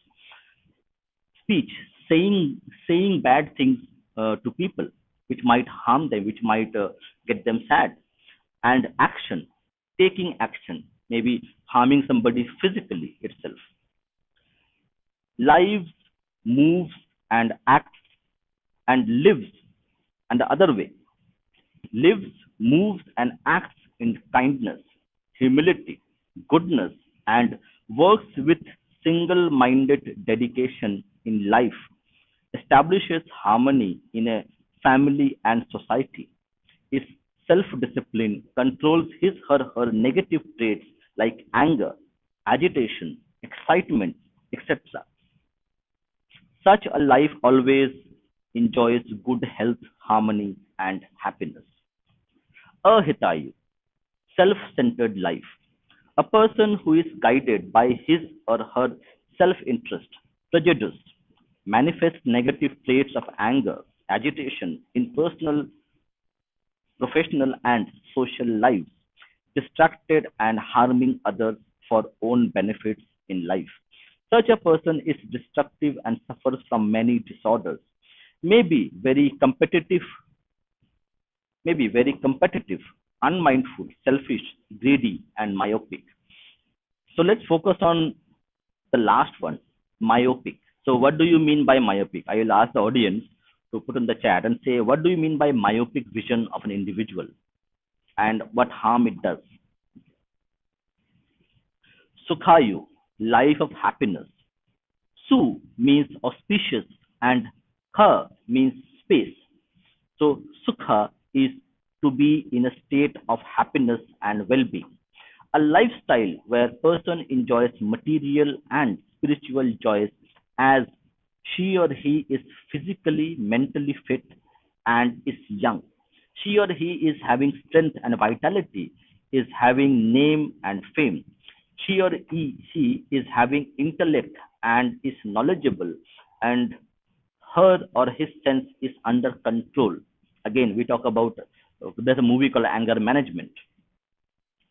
Speech, saying bad things to people, which might harm them, which might get them sad, and action, taking action, maybe harming somebody physically itself. Lives, moves, and acts and lives, and the other way, lives, moves, and acts in kindness, humility, goodness, and works with single minded dedication in life, establishes harmony in a family and society, is self discipline, controls his or her negative traits like anger, agitation, excitement, etc. Such a life always enjoys good health, harmony, and happiness. A Hitayu, self centered life. A person who is guided by his or her self interest, prejudice, manifests negative traits of anger, agitation in personal, professional, and social lives, distracted and harming others for own benefits in life. Such a person is destructive and suffers from many disorders, may be very competitive, unmindful, selfish, greedy, and myopic. So let's focus on the last one, myopic. So what do you mean by myopic? I will ask the audience to put in the chat and say, what do you mean by myopic vision of an individual and what harm it does? Sukhayu, life of happiness. Su means auspicious and Kha means space. So Sukha is to be in a state of happiness and well-being. A lifestyle where person enjoys material and spiritual joys as she or he is physically, mentally fit and is young. She or he is having strength and vitality, is having name and fame. She is having intellect and is knowledgeable, and her or his sense is under control. Again, we talk about there's a movie called Anger Management,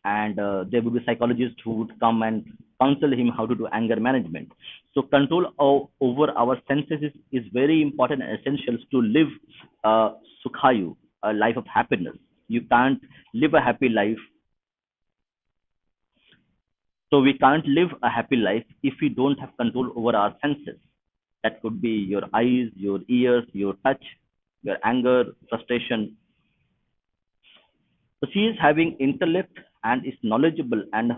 and there would be psychologists who would come and counsel him how to do anger management. So control over our senses is very important and essential to live sukhayu, a life of happiness. You can't live a happy life. So we can't live a happy life if we don't have control over our senses. That could be your eyes, your ears, your touch, your anger, frustration. So she is having intellect and is knowledgeable, and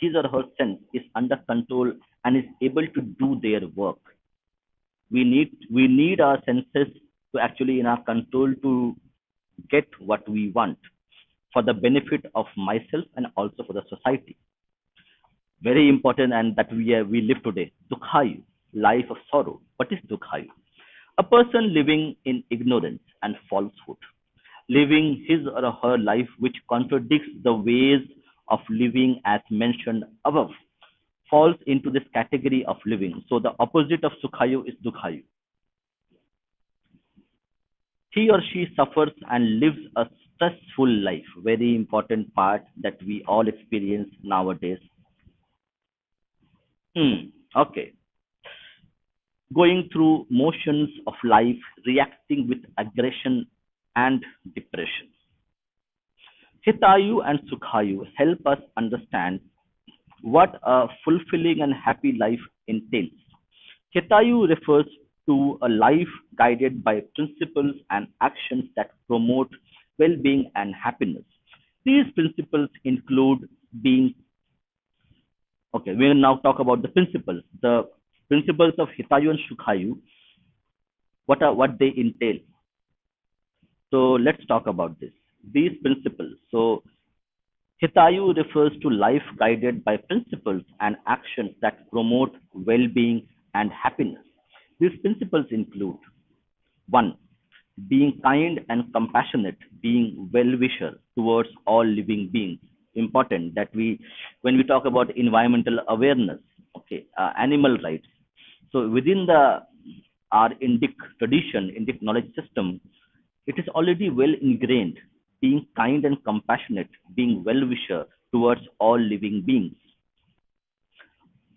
his or her sense is under control and is able to do their work. We need our senses to actually in our control to get what we want for the benefit of myself and also for the society. Very important, and that we live today. Dukhayu, life of sorrow. What is Dukhayu? A person living in ignorance and falsehood, living his or her life which contradicts the ways of living as mentioned above, falls into this category of living. So the opposite of Sukhayu is Dukhayu. He or she suffers and lives a stressful life. Very important part that we all experience nowadays. Okay. Going through motions of life, reacting with aggression and depression. Hitayu and Sukhayu help us understand what a fulfilling and happy life entails. Hitayu refers to a life guided by principles and actions that promote well being and happiness. These principles include being, okay, we will now talk about the principles. The principles of Hitayu and Sukhayu, what they entail. So let's talk about this. These principles. So Hitayu refers to life guided by principles and actions that promote well-being and happiness. These principles include: one, being kind and compassionate, being well-wisher towards all living beings. Important that when we talk about environmental awareness, okay, animal rights. So within our Indic tradition, Indic knowledge system, it is already well ingrained, being kind and compassionate, being well-wisher towards all living beings.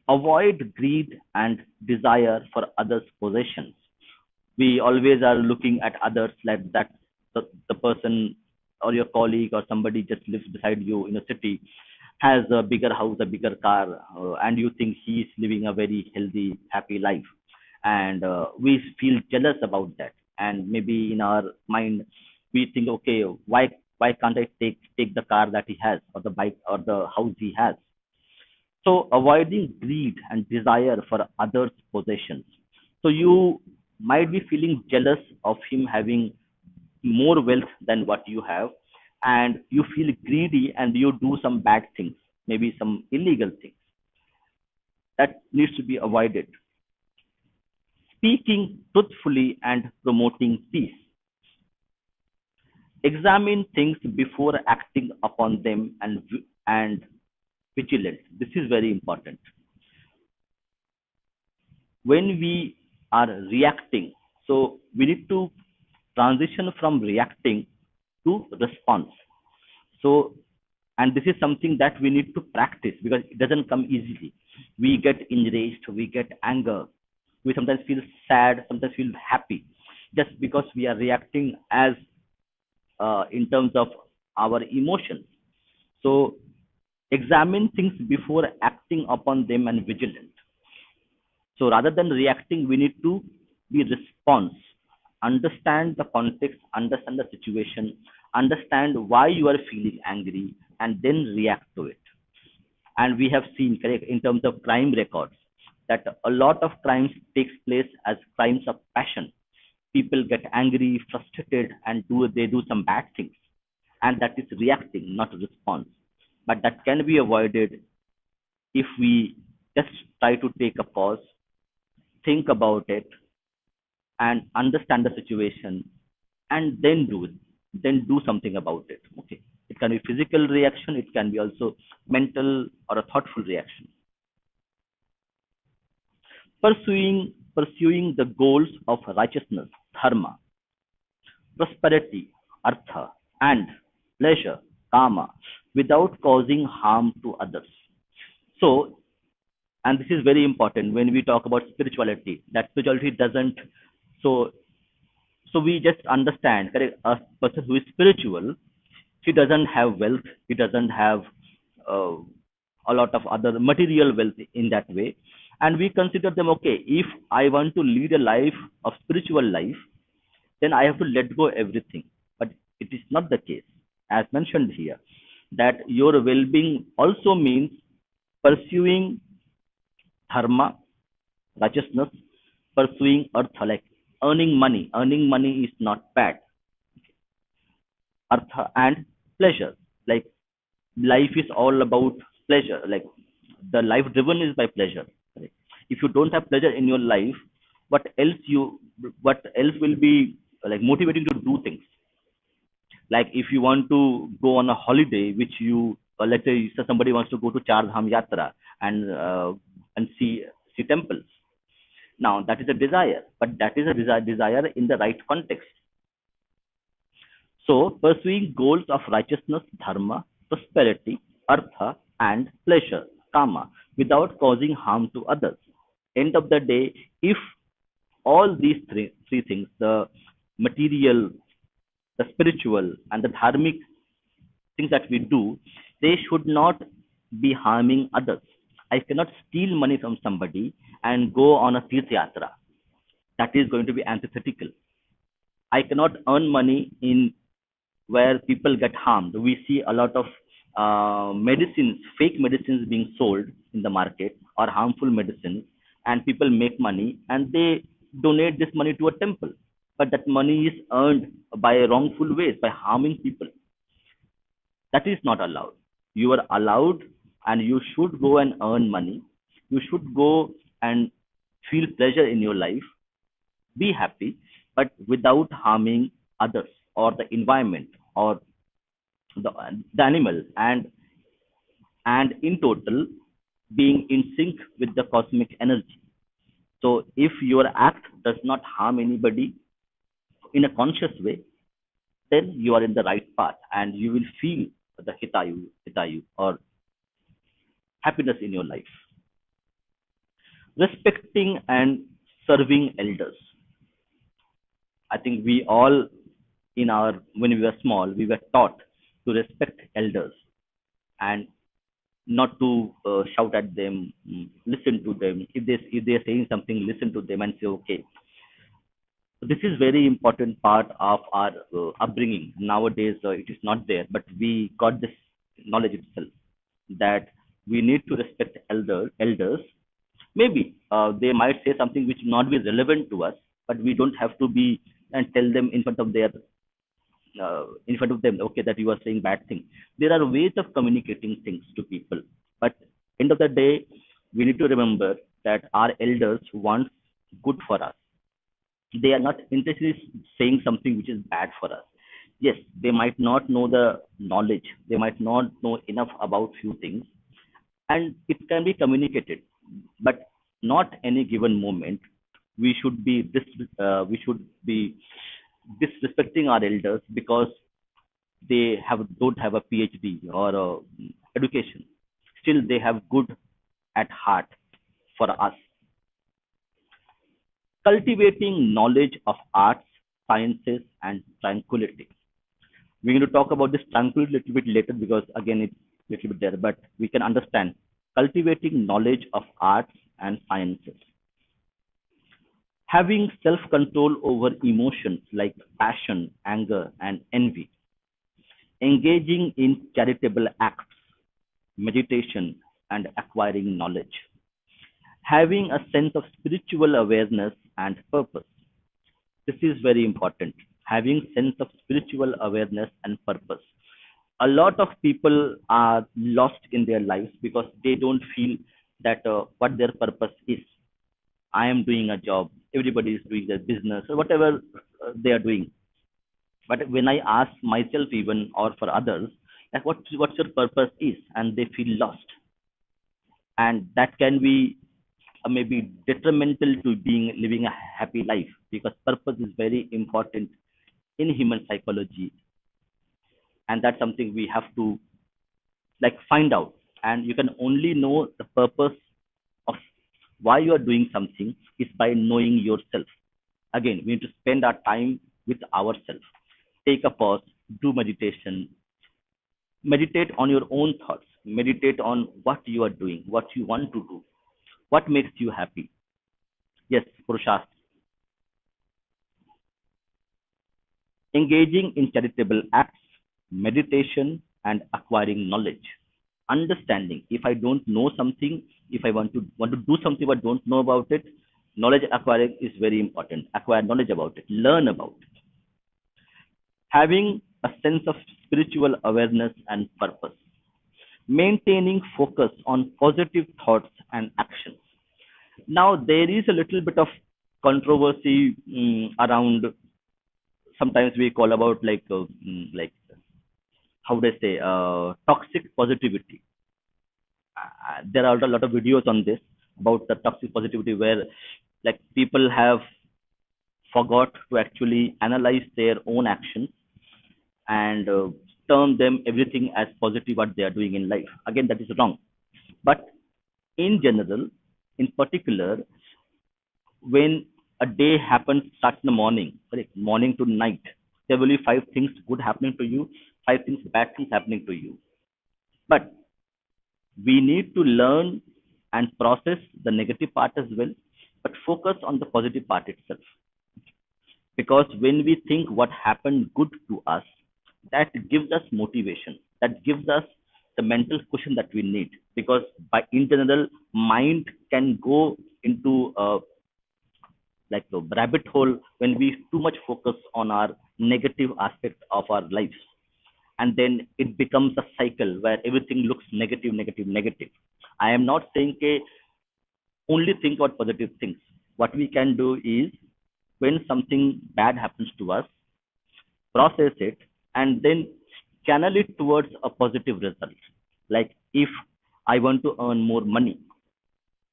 Avoid greed and desire for others' possessions. We always are looking at others like that the person or your colleague or somebody just lives beside you in a city. has a bigger house, a bigger car, and you think he is living a very healthy, happy life, and we feel jealous about that. And maybe in our mind, we think, okay, why can't I take the car that he has, or the bike, or the house he has? So avoiding greed and desire for others' possessions. So you might be feeling jealous of him having more wealth than what you have, and you feel greedy and you do some bad things, maybe some illegal things that needs to be avoided. Speaking truthfully and promoting peace. Examine things before acting upon them, and vigilant. This is very important. When we are reacting, so we need to transition from reacting to response. So, and this is something that we need to practice because it doesn't come easily. We get enraged, we get anger, we sometimes feel sad, sometimes feel happy, just because we are reacting as in terms of our emotions. So, examine things before acting upon them and vigilant. So rather than reacting, we need to be response, understand the context, understand the situation, understand why you are feeling angry, and then react to it. And we have seen, correct, in terms of crime records, that a lot of crimes takes place as crimes of passion. People get angry, frustrated, and they do some bad things, and that is reacting, not response. But that can be avoided if we just try to take a pause, think about it, and understand the situation, and then do something about it. Okay, it can be physical reaction, it can be also mental or a thoughtful reaction. Pursuing the goals of righteousness, dharma, prosperity, artha, and pleasure, kama, without causing harm to others. So, and this is very important when we talk about spirituality, that spirituality doesn't, so so we just understand, correct, a person who is spiritual, he doesn't have wealth, he doesn't have uh, a lot of other material wealth in that way, and we consider them, okay, if I want to lead a life of spiritual life, then I have to let go everything. But it is not the case, as mentioned here, that your well-being also means pursuing dharma, righteousness, pursuing artha, like earning money. Earning money is not bad. Artha and pleasure, like life is all about pleasure. Like the life driven is by pleasure. Right? If you don't have pleasure in your life, what else you what else will be like motivating to do things? Like if you want to go on a holiday, which you let's say somebody wants to go to Char Dham Yatra and see temples. Now that is a desire, but that is a desire in the right context. So, pursuing goals of righteousness, dharma, prosperity, artha, and pleasure, kama, without causing harm to others. End of the day, if all these three things, the material, the spiritual, and the dharmic things that we do, they should not be harming others. I cannot steal money from somebody and go on a Tirth Yatra. That is going to be antithetical. I cannot earn money in where people get harmed. We see a lot of medicines, fake medicines being sold in the market, or harmful medicines, and people make money and they donate this money to a temple. But that money is earned by wrongful ways, by harming people. That is not allowed. You are allowed, and you should go and earn money. You should go and feel pleasure in your life, be happy, but without harming others or the environment or the, the animal, and in total being in sync with the cosmic energy. So if your act does not harm anybody in a conscious way, then you are in the right path and you will feel the hitayu or happiness in your life. Respecting and serving elders. I think we all, in our when we were small, we were taught to respect elders, and not to shout at them, listen to them. If they're saying something, listen to them and say, okay. So this is very important part of our upbringing. Nowadays, it is not there, but we got this knowledge itself that we need to respect elders. Maybe they might say something which will not be relevant to us, but we don't have to be and tell them in front of them, okay, that you are saying bad thing. There are ways of communicating things to people, but end of the day, we need to remember that our elders want good for us. They are not intentionally saying something which is bad for us. Yes, they might not know the knowledge, they might not know enough about few things, and it can be communicated, but not any given moment we should be disrespecting our elders because they don't have a PhD or education. Still they have good at heart for us. Cultivating knowledge of arts, sciences, and tranquility. We're going to talk about this tranquility a little bit later because again it's a little bit there, but we can understand cultivating knowledge of arts and sciences. Having self-control over emotions like passion, anger, and envy. Engaging in charitable acts, meditation, and acquiring knowledge. Having a sense of spiritual awareness and purpose. This is very important. Having sense of spiritual awareness and purpose. A lot of people are lost in their lives because they don't feel that what their purpose is. I am doing a job, everybody is doing their business or whatever they are doing. But when I ask myself even or for others, like what's your purpose is, and they feel lost, and that can be maybe detrimental to being living a happy life because purpose is very important in human psychology, and that's something we have to like find out. And you can only know the purpose of why you are doing something is by knowing yourself. Again, we need to spend our time with ourselves. Take a pause, do meditation, meditate on your own thoughts, meditate on what you are doing, what you want to do, what makes you happy. Yes, Purushas. Engaging in charitable acts, meditation, and acquiring knowledge. Understanding. If I don't know something, if I want to do something but don't know about it, knowledge acquiring is very important. Acquire knowledge about it, learn about it. Having a sense of spiritual awareness and purpose. Maintaining focus on positive thoughts and actions. Now there is a little bit of controversy around. Sometimes we call about like how do I say toxic positivity. There are a lot of videos on this about the toxic positivity where like people have forgot to actually analyze their own actions and term them everything as positive what they are doing in life. Again, that is wrong. But in general, in particular, when a day happens starts in the morning, correct? Morning to night, there will be five things good happening to you, five things bad things happening to you. But we need to learn and process the negative part as well, but focus on the positive part itself. Because when we think what happened good to us, that gives us motivation, that gives us the mental cushion that we need. Because by in general, mind can go into like a rabbit hole when we too much focus on our negative aspect of our lives, and then it becomes a cycle where everything looks negative, negative, negative. I am not saying okay, only think about positive things. What we can do is when something bad happens to us, process it, and then channel it towards a positive result. Like if I want to earn more money,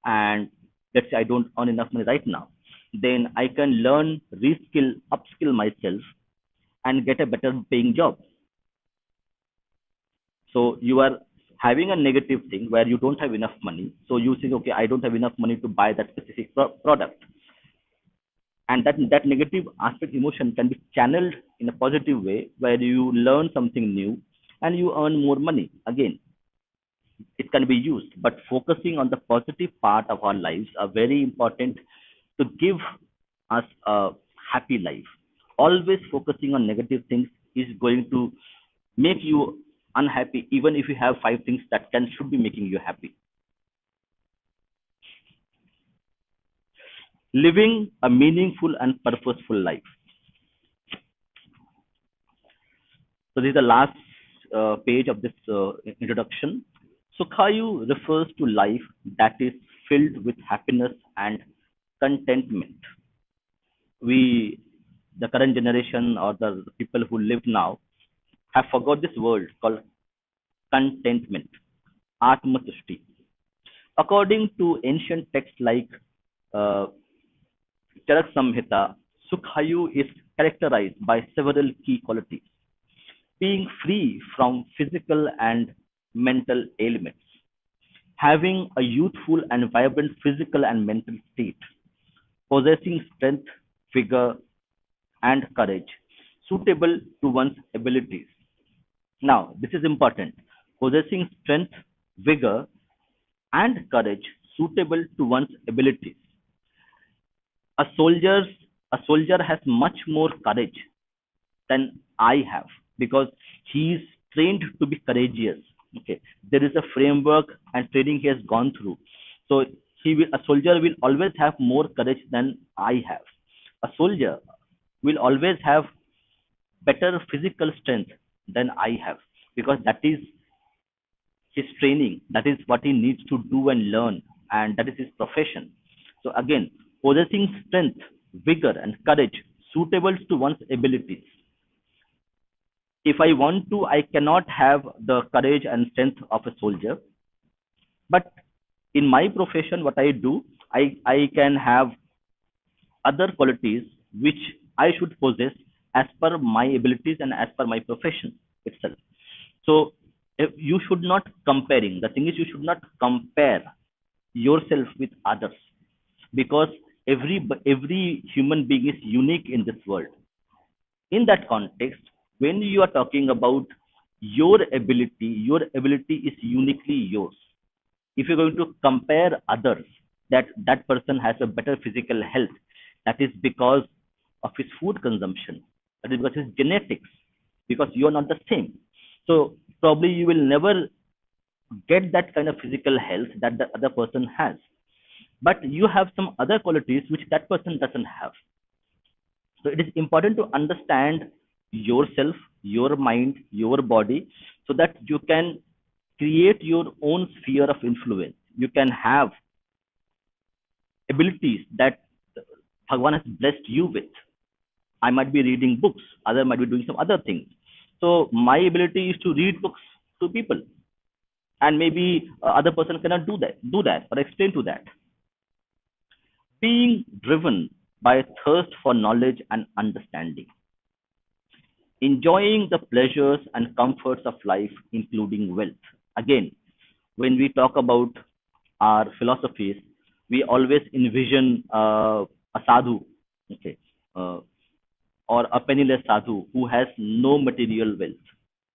and let's say I don't earn enough money right now, then I can learn, reskill, upskill myself, and get a better paying job. So you are having a negative thing where you don't have enough money. So you think, okay, I don't have enough money to buy that specific product. And that negative aspect emotion can be channeled in a positive way where you learn something new and you earn more money again. it can be used, but focusing on the positive part of our lives are very important to give us a happy life. Always focusing on negative things is going to make you unhappy, even if you have five things that can should be making you happy. Living a meaningful and purposeful life. So this is the last page of this introduction. Sukhayu refers to life that is filled with happiness and contentment. We, the current generation or the people who live now, have forgot this word called contentment, atmatushti. According to ancient texts like uh, Charak Samhita, Sukhayu is characterized by several key qualities: being free from physical and mental ailments, having a youthful and vibrant physical and mental state, possessing strength, vigor, and courage suitable to one's abilities. Now, this is important. Possessing strength, vigor, and courage suitable to one's abilities. A soldier, a soldier has much more courage than I have because he is trained to be courageous. Okay, there is a framework and training he has gone through. So a soldier will always have more courage than I have. A soldier will always have better physical strength than I have because that is his training, that is what he needs to do and learn, and that is his profession. So again, possessing strength, vigor, and courage suitable to one's abilities. If I want to, I cannot have the courage and strength of a soldier, but in my profession, what I do, I can have other qualities which I should possess as per my abilities and as per my profession itself. So if you should not comparing. The thing is, you should not compare yourself with others because every human being is unique in this world. In that context, when you are talking about your ability is uniquely yours. If you're going to compare others, that person has a better physical health, that is because of his food consumption, that is because his genetics, because you are not the same. So probably you will never get that kind of physical health that the other person has, but you have some other qualities which that person doesn't have. So it is important to understand yourself, your mind, your body, so that you can create your own sphere of influence. You can have abilities that Bhagwan has blessed you with. I might be reading books, other might be doing some other things. So my ability is to read books to people, and maybe other person cannot do that or explain to that. Being driven by a thirst for knowledge and understanding, enjoying the pleasures and comforts of life, including wealth. Again, when we talk about our philosophies, we always envision a sadhu, okay, uh, or a penniless sadhu who has no material wealth,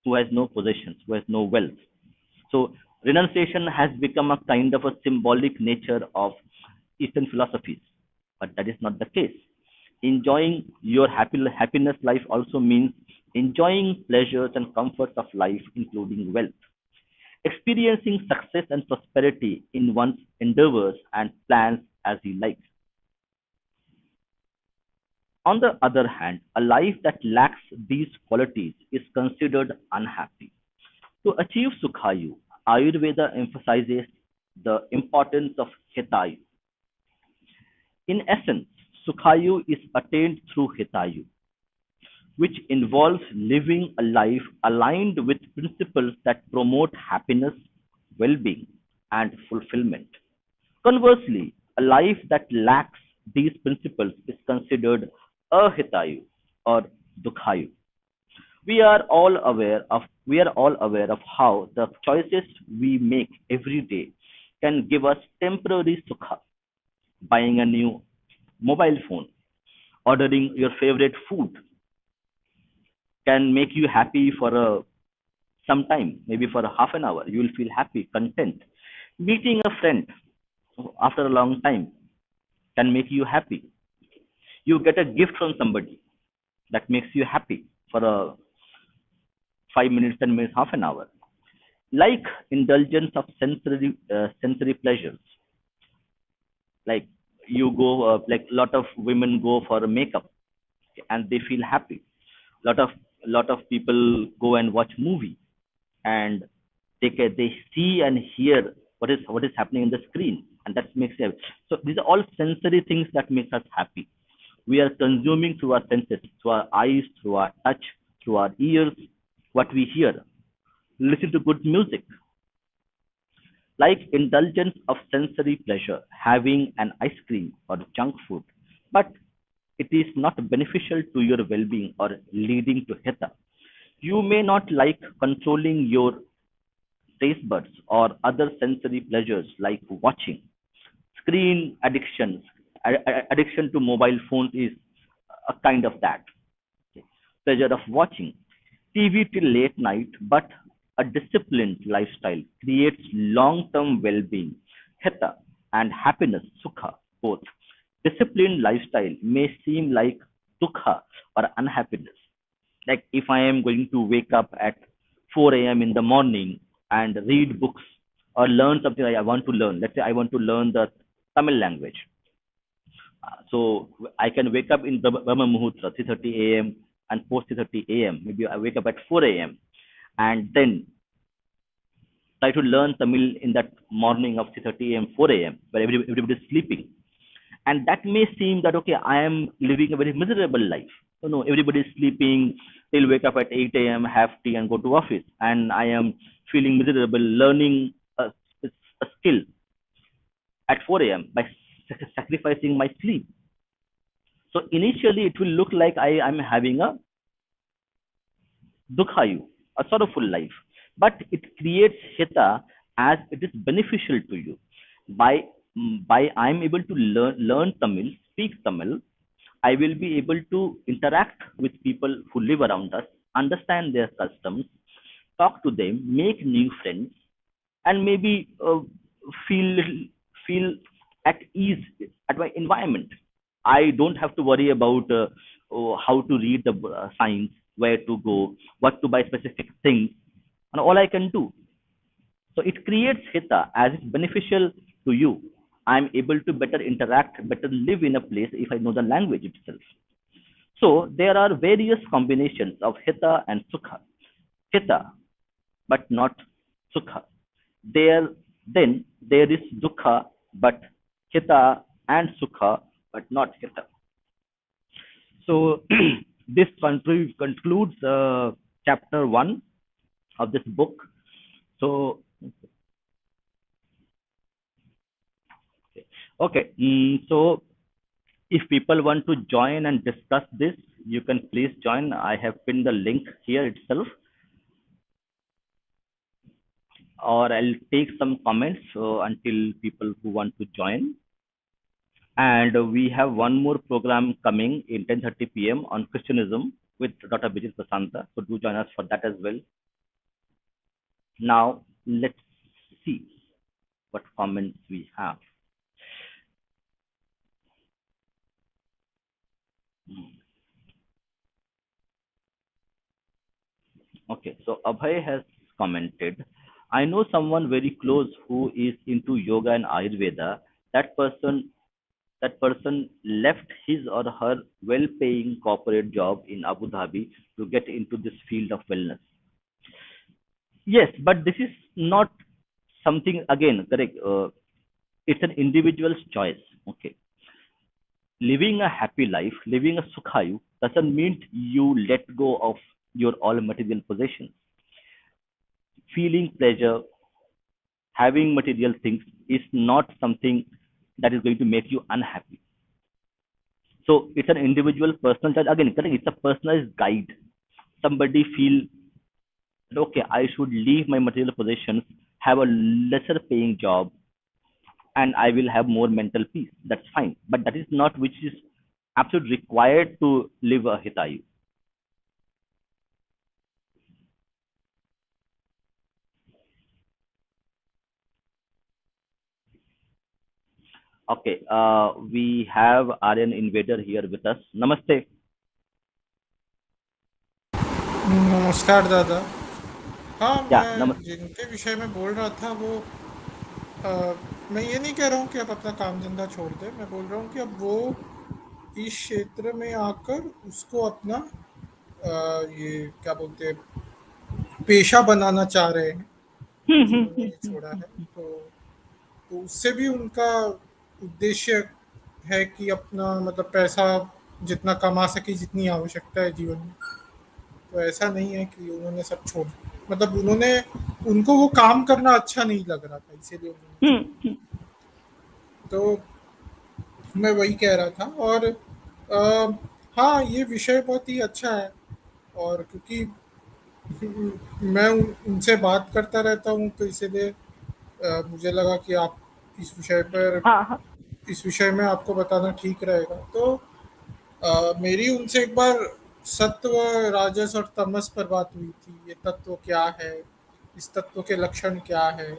who has no possessions, who has no wealth. So renunciation has become a kind of a symbolic nature of Eastern philosophies, but that is not the case. Enjoying your happiness life also means enjoying pleasures and comforts of life, including wealth. Experiencing success and prosperity in one's endeavors and plans as he likes. On the other hand, a life that lacks these qualities is considered unhappy. To achieve Sukhayu, Ayurveda emphasizes the importance of Hitāyu. In essence, Sukhayu is attained through Hitāyu, which involves living a life aligned with principles that promote happiness, well being, and fulfillment. Conversely, a life that lacks these principles is considered ahitayu or dukhayu. We are all aware of how the choices we make every day can give us temporary sukha. Buying a new mobile phone, ordering your favorite food can make you happy for sometime, maybe for a half an hour, you will feel happy, content. Meeting a friend after a long time can make you happy. You get a gift from somebody that makes you happy for a 5 minutes, 10 minutes, half an hour. Like indulgence of sensory pleasures, like you go, like a lot of women go for makeup and they feel happy. Lot of people go and watch movie and they see and hear what is happening in the screen, and that makes them. So these are all sensory things that makes us happy. We are consuming through our senses, through our eyes, through our touch, through our ears, what we hear. Listen to good music, like indulgence of sensory pleasure, having an ice cream or junk food, but it is not beneficial to your well-being or leading to heta. You may not like controlling your taste buds or other sensory pleasures like watching. Screen addiction, addiction to mobile phones is a kind of that. Pleasure of watching TV till late night, but a disciplined lifestyle creates long-term well-being, heta, and happiness, sukha, both. Disciplined lifestyle may seem like dukha or unhappiness. Like if I am going to wake up at 4 a.m. in the morning and read books or learn something I want to learn. Let's say I want to learn the Tamil language. So I can wake up in Brahma Muhurta, 3:30 a.m. and post 3:30 a.m. Maybe I wake up at 4 a.m. and then try to learn Tamil in that morning of 3:30 a.m., 4 a.m., where everybody is sleeping. And that may seem that, okay, I am living a very miserable life. No, everybody is sleeping. They'll wake up at 8 a.m., have tea, and go to office. And I am feeling miserable learning a skill at 4 a.m. by sacrificing my sleep. So initially, it will look like I am having a Sukhāyu, a sorrowful life. But it creates hita as it is beneficial to you. By by I'm able to learn Tamil, speak Tamil, I will be able to interact with people who live around us, understand their customs, talk to them, make new friends, and maybe feel feel at ease at my environment. I don't have to worry about how to read the signs, where to go, what to buy specific things, and all I can do. So it creates hita as it's beneficial to you. I'm able to better interact, better live in a place if I know the language itself. So there are various combinations of hita and sukha. Hita, but not sukha. There then there is dukha, but hita, and sukha, but not hita. So this concludes chapter one of this book. So okay, so if people want to join and discuss this, you can please join. I have pinned the link here itself, or I'll take some comments until people who want to join. And we have one more program coming in 10:30 p.m. on Christianism with Dr. Bijit Prasanta. So do join us for that as well. Now let's see what comments we have. Okay, so Abhay has commented, I know someone very close who is into yoga and Ayurveda. That person that person left his or her well-paying corporate job in Abu Dhabi to get into this field of wellness. Yes, but this is not something, again, correct. It's an individual's choice. Okay, living a happy life, living a sukhayu, doesn't mean you let go of your all material possessions. Feeling pleasure, having material things is not something that is going to make you unhappy. So it's an individual personal choice. Again, correct, it's a personalized guide. Somebody feel okay, I should leave my material possessions, have a lesser paying job, and I will have more mental peace. That's fine. But that is not which is absolutely required to live a hitayu. Okay, we have Aryan Invader here with us. Namaste. नमस्कार दादा। हाँ, Yeah, मैं जिनके विषय में बोल रहा था वो मैं ये नहीं कह रहा हूँ कि आप अपना काम धंधा छोड़ दें। मैं बोल रहा हूँ कि अब वो इस क्षेत्र में आकर उसको अपना ये क्या बोलते हैं, पेशा बनाना चाह रहे हैं, जिन्होंने ये छोड़ा है। तो उससे भी उनका उद्देश्य है कि अपना मतलब पैसा जितना कमा सके, जितनी आवश्यकता है जीवन में। तो ऐसा नहीं है कि उन्होंने सब छोड़, मतलब उन्होंने, उनको वो काम करना अच्छा नहीं लग रहा था, इसीलिए उन्होंने छोड़ा। तो मैं वही कह रहा था। और हाँ, ये विषय बहुत ही अच्छा है। और क्योंकि मैं उनसे बात करता रहता हूँ, तो इसीलिए मुझे लगा कि आप इस विषय पर, हाँ हाँ इस विषय में आपको बताना ठीक रहेगा। तो मेरी उनसे एक बार सत्व, राजस और तमस पर बात हुई थी। ये तत्व क्या है, इस तत्व के लक्षण क्या है,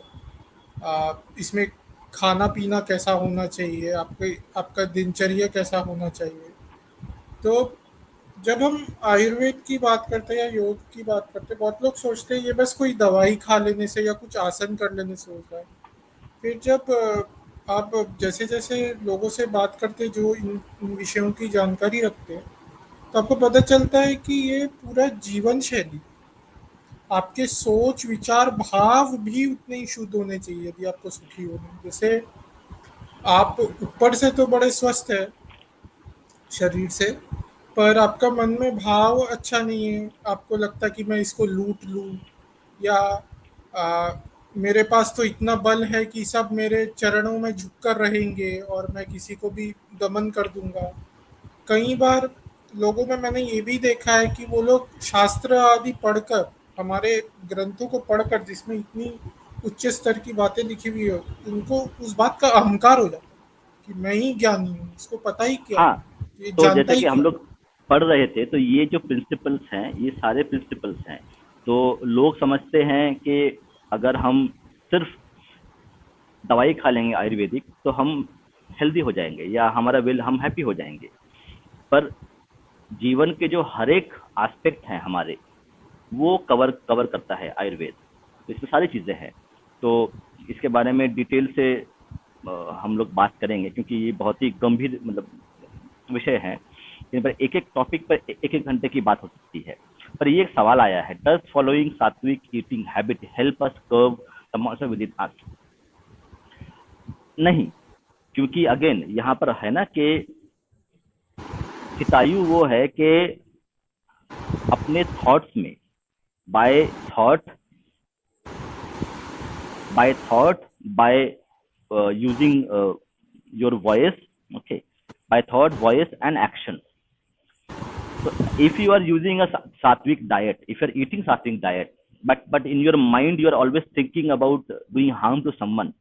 इसमें खाना पीना कैसा होना चाहिए, आपके आपका दिनचर्या कैसा होना चाहिए। तो जब हम आयुर्वेद की बात करते हैं या योग की बात करते हैं, बहुत लोग सोचते हैं ये बस कोई दवाई खा लेने से या कुछ आसन कर लेने से होता है। फिर जब आप जैसे जैसे लोगों से बात करते हैं जो इन विषयों की जानकारी रखते हैं, तो आपको पता चलता है कि ये पूरा जीवन शैली, आपके सोच विचार भाव भी उतने ही शुद्ध होने चाहिए यदि आपको सुखी होना है। जैसे आप ऊपर से तो बड़े स्वस्थ है शरीर से, पर आपका मन में भाव अच्छा नहीं है, आपको लगता है कि मैं इसको लूट लूं, या आ, मेरे पास तो इतना बल है कि सब मेरे चरणों में झुककर रहेंगे और मैं किसी को भी दमन कर दूंगा। कई बार लोगों में मैंने ये भी देखा है कि वो लोग शास्त्र आदि पढ़कर, हमारे ग्रंथों को पढ़कर जिसमें इतनी उच्च स्तर की बातें लिखी हुई हो, उनको उस बात का अहंकार हो जाता है कि मैं ही ज्ञानी हूँ, इसको पता ही क्या हाँ। है, ये तो जानता जैसे ही कि हम क्या है। लोग पढ़ रहे थे, तो ये जो प्रिंसिपल्स हैं, ये सारे प्रिंसिपल्स हैं। तो लोग समझते हैं कि अगर हम सिर्फ दवाई खा लेंगे आयुर्वेदिक, तो हम हेल्दी हो जाएंगे या हमारा विल हम हैप्पी हो जाएंगे। पर जीवन के जो हर एक एस्पेक्ट हैं हमारे, वो कवर कवर करता है आयुर्वेद। तो इसमें सारी चीज़ें हैं। तो इसके बारे में डिटेल से हम लोग बात करेंगे, क्योंकि ये बहुत ही गंभीर मतलब विषय है। इन पर एक एक टॉपिक पर एक एक घंटे की बात हो सकती है। पर ये एक सवाल आया है, does following sattvic eating habit help us curve the monster within us? नहीं, क्योंकि अगेन यहाँ पर है ना कि हितायु वो है कि अपने थॉट्स में, by thought, by using your voice, okay, by thought, voice, and action. So if you are using a sattvic diet, if you are eating sattvic diet, but in your mind you are always thinking about doing harm to someone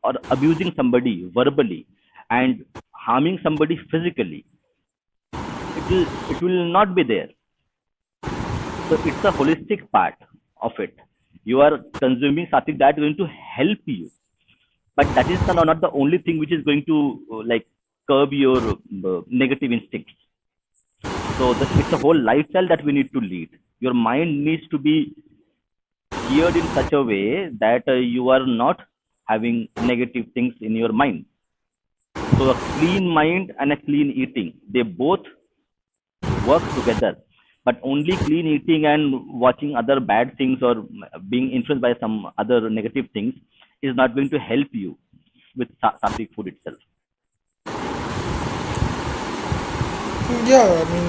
or abusing somebody verbally and harming somebody physically, it will not be there. So it's a holistic part of it. You are consuming sattvic diet going to help you, but that is not the only thing which is going to like curb your negative instincts. So it's a whole lifestyle that we need to lead. Your mind needs to be geared in such a way that you are not having negative things in your mind. So a clean mind and a clean eating, they both work together. But only clean eating and watching other bad things or being influenced by some other negative things is not going to help you with sattvic food itself. या I mean,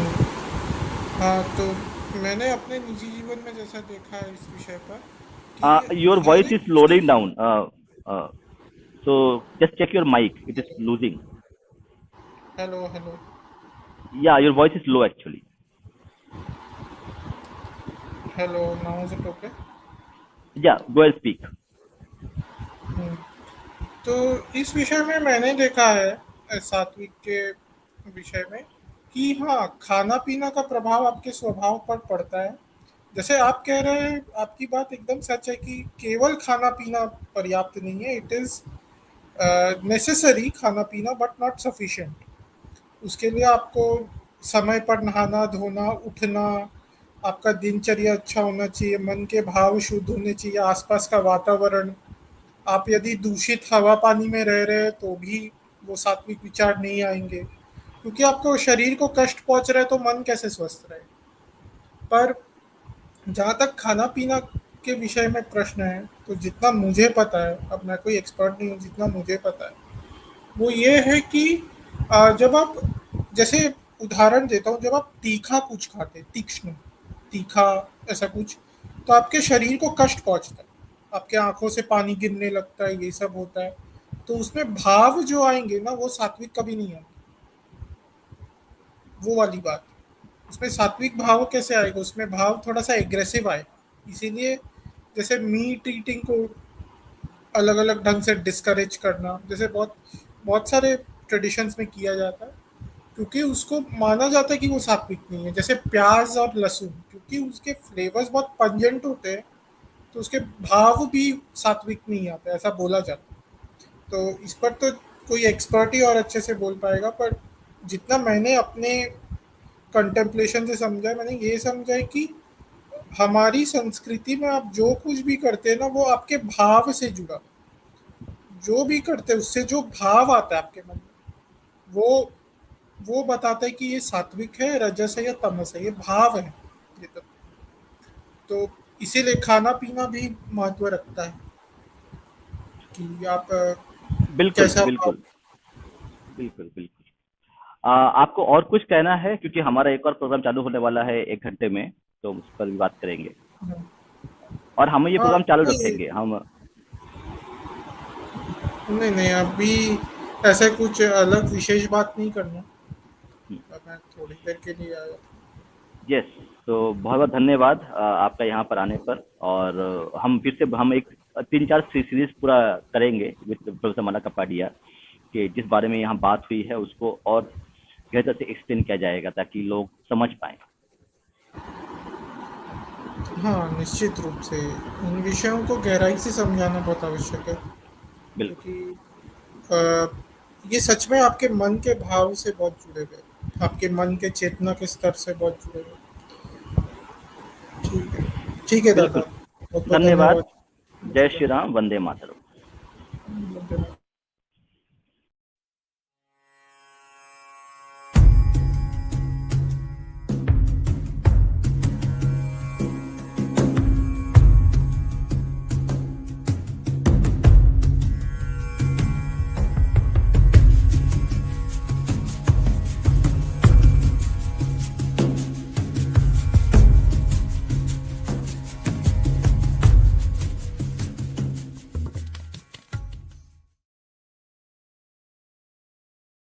हाँ, तो मैंने अपने निजी जीवन में जैसा देखा है इस विषय पर कि Your voice हर is एक slowing चीज। down. So just check your mic. It is losing. Hello hello. Yeah, your voice is low actually. Hello, now is it okay? Yeah, go and speak. तो इस विषय में मैंने देखा है, सात्विक के विषय में, कि हाँ, खाना पीना का प्रभाव आपके स्वभाव पर पड़ता है। जैसे आप कह रहे हैं, आपकी बात एकदम सच है कि केवल खाना पीना पर्याप्त नहीं है। इट इज नेसेसरी खाना पीना बट नॉट सफिशिएंट। उसके लिए आपको समय पर नहाना धोना उठना, आपका दिनचर्या अच्छा होना चाहिए, मन के भाव शुद्ध होने चाहिए, आसपास का वातावरण। आप यदि दूषित हवा पानी में रह रहे हैं तो भी वो सात्विक विचार नहीं आएंगे, क्योंकि आपको शरीर को कष्ट पहुंच रहा है तो मन कैसे स्वस्थ रहे। पर जहाँ तक खाना पीना के विषय में प्रश्न है, तो जितना मुझे पता है, अब मैं कोई एक्सपर्ट नहीं हूँ, जितना मुझे पता है वो ये है कि जब आप, जैसे उदाहरण देता हूँ, जब आप तीखा कुछ खाते, तीक्ष्ण तीखा ऐसा कुछ, तो आपके शरीर को कष्ट पहुंचता है, आपके आंखों से पानी गिरने लगता है, ये सब होता है। तो उसमें भाव जो आएंगे ना वो सात्विक कभी नहीं आएंगे, वो वाली बात। उसमें सात्विक भाव कैसे आएगा, उसमें भाव थोड़ा सा एग्रेसिव आए। इसीलिए जैसे मीट ईटिंग को अलग अलग ढंग से डिस्करेज करना, जैसे बहुत बहुत सारे ट्रेडिशंस में किया जाता है, क्योंकि उसको माना जाता है कि वो सात्विक नहीं है। जैसे प्याज और लहसुन, क्योंकि उसके फ्लेवर्स बहुत पंजेंट होते हैं, तो उसके भाव भी सात्विक नहीं आते, ऐसा बोला जाता है। तो इस पर तो कोई एक्सपर्ट ही और अच्छे से बोल पाएगा, पर जितना मैंने अपने कंटेम्पलेशन से समझा है, मैंने ये समझा है कि हमारी संस्कृति में आप जो कुछ भी करते हैं ना वो आपके भाव से जुड़ा, जो भी करते हैं उससे जो भाव आता है आपके मन में, वो बताता है कि ये सात्विक है, रजस है या तमस है, ये भाव है ये तो इसीलिए खाना पीना भी महत्व रखता है कि आप बिल्कुल कैसा भाव। बिल्कुल बिल्कुल बिल्कुल। आपको और कुछ कहना है, क्योंकि हमारा एक और प्रोग्राम चालू होने वाला है 1 घंटे में, तो उस पर भी बात करेंगे और हम ये हाँ प्रोग्राम चालू नहीं रखेंगे हम। नहीं नहीं, अभी ऐसे कुछ अलग विशेष बात नहीं करना। अब मैं थोड़ी देर के लिए आया। यस, तो बहुत बहुत धन्यवाद आपका यहाँ पर आने पर। और हम फिर से हम एक 3-4 सीरीज पूरा करेंगे विद प्रोफेसर माला कपाडिया, कि जिस बारे में यहाँ बात हुई है उसको और बेहतर से एक्सप्लेन किया जाएगा ताकि लोग समझ पाए। हाँ निश्चित रूप से इन विषयों को गहराई से समझाना बहुत आवश्यक है, बिल्कुल क्योंकि ये सच में आपके मन के भाव से बहुत जुड़े हुए हैं, आपके मन के चेतना के स्तर से बहुत जुड़े हुए हैं। ठीक है, ठीक है दादा, बिल्कुल। बहुत बहुत धन्यवाद। धन्यवाद। जय श्री राम, वंदे मातरम।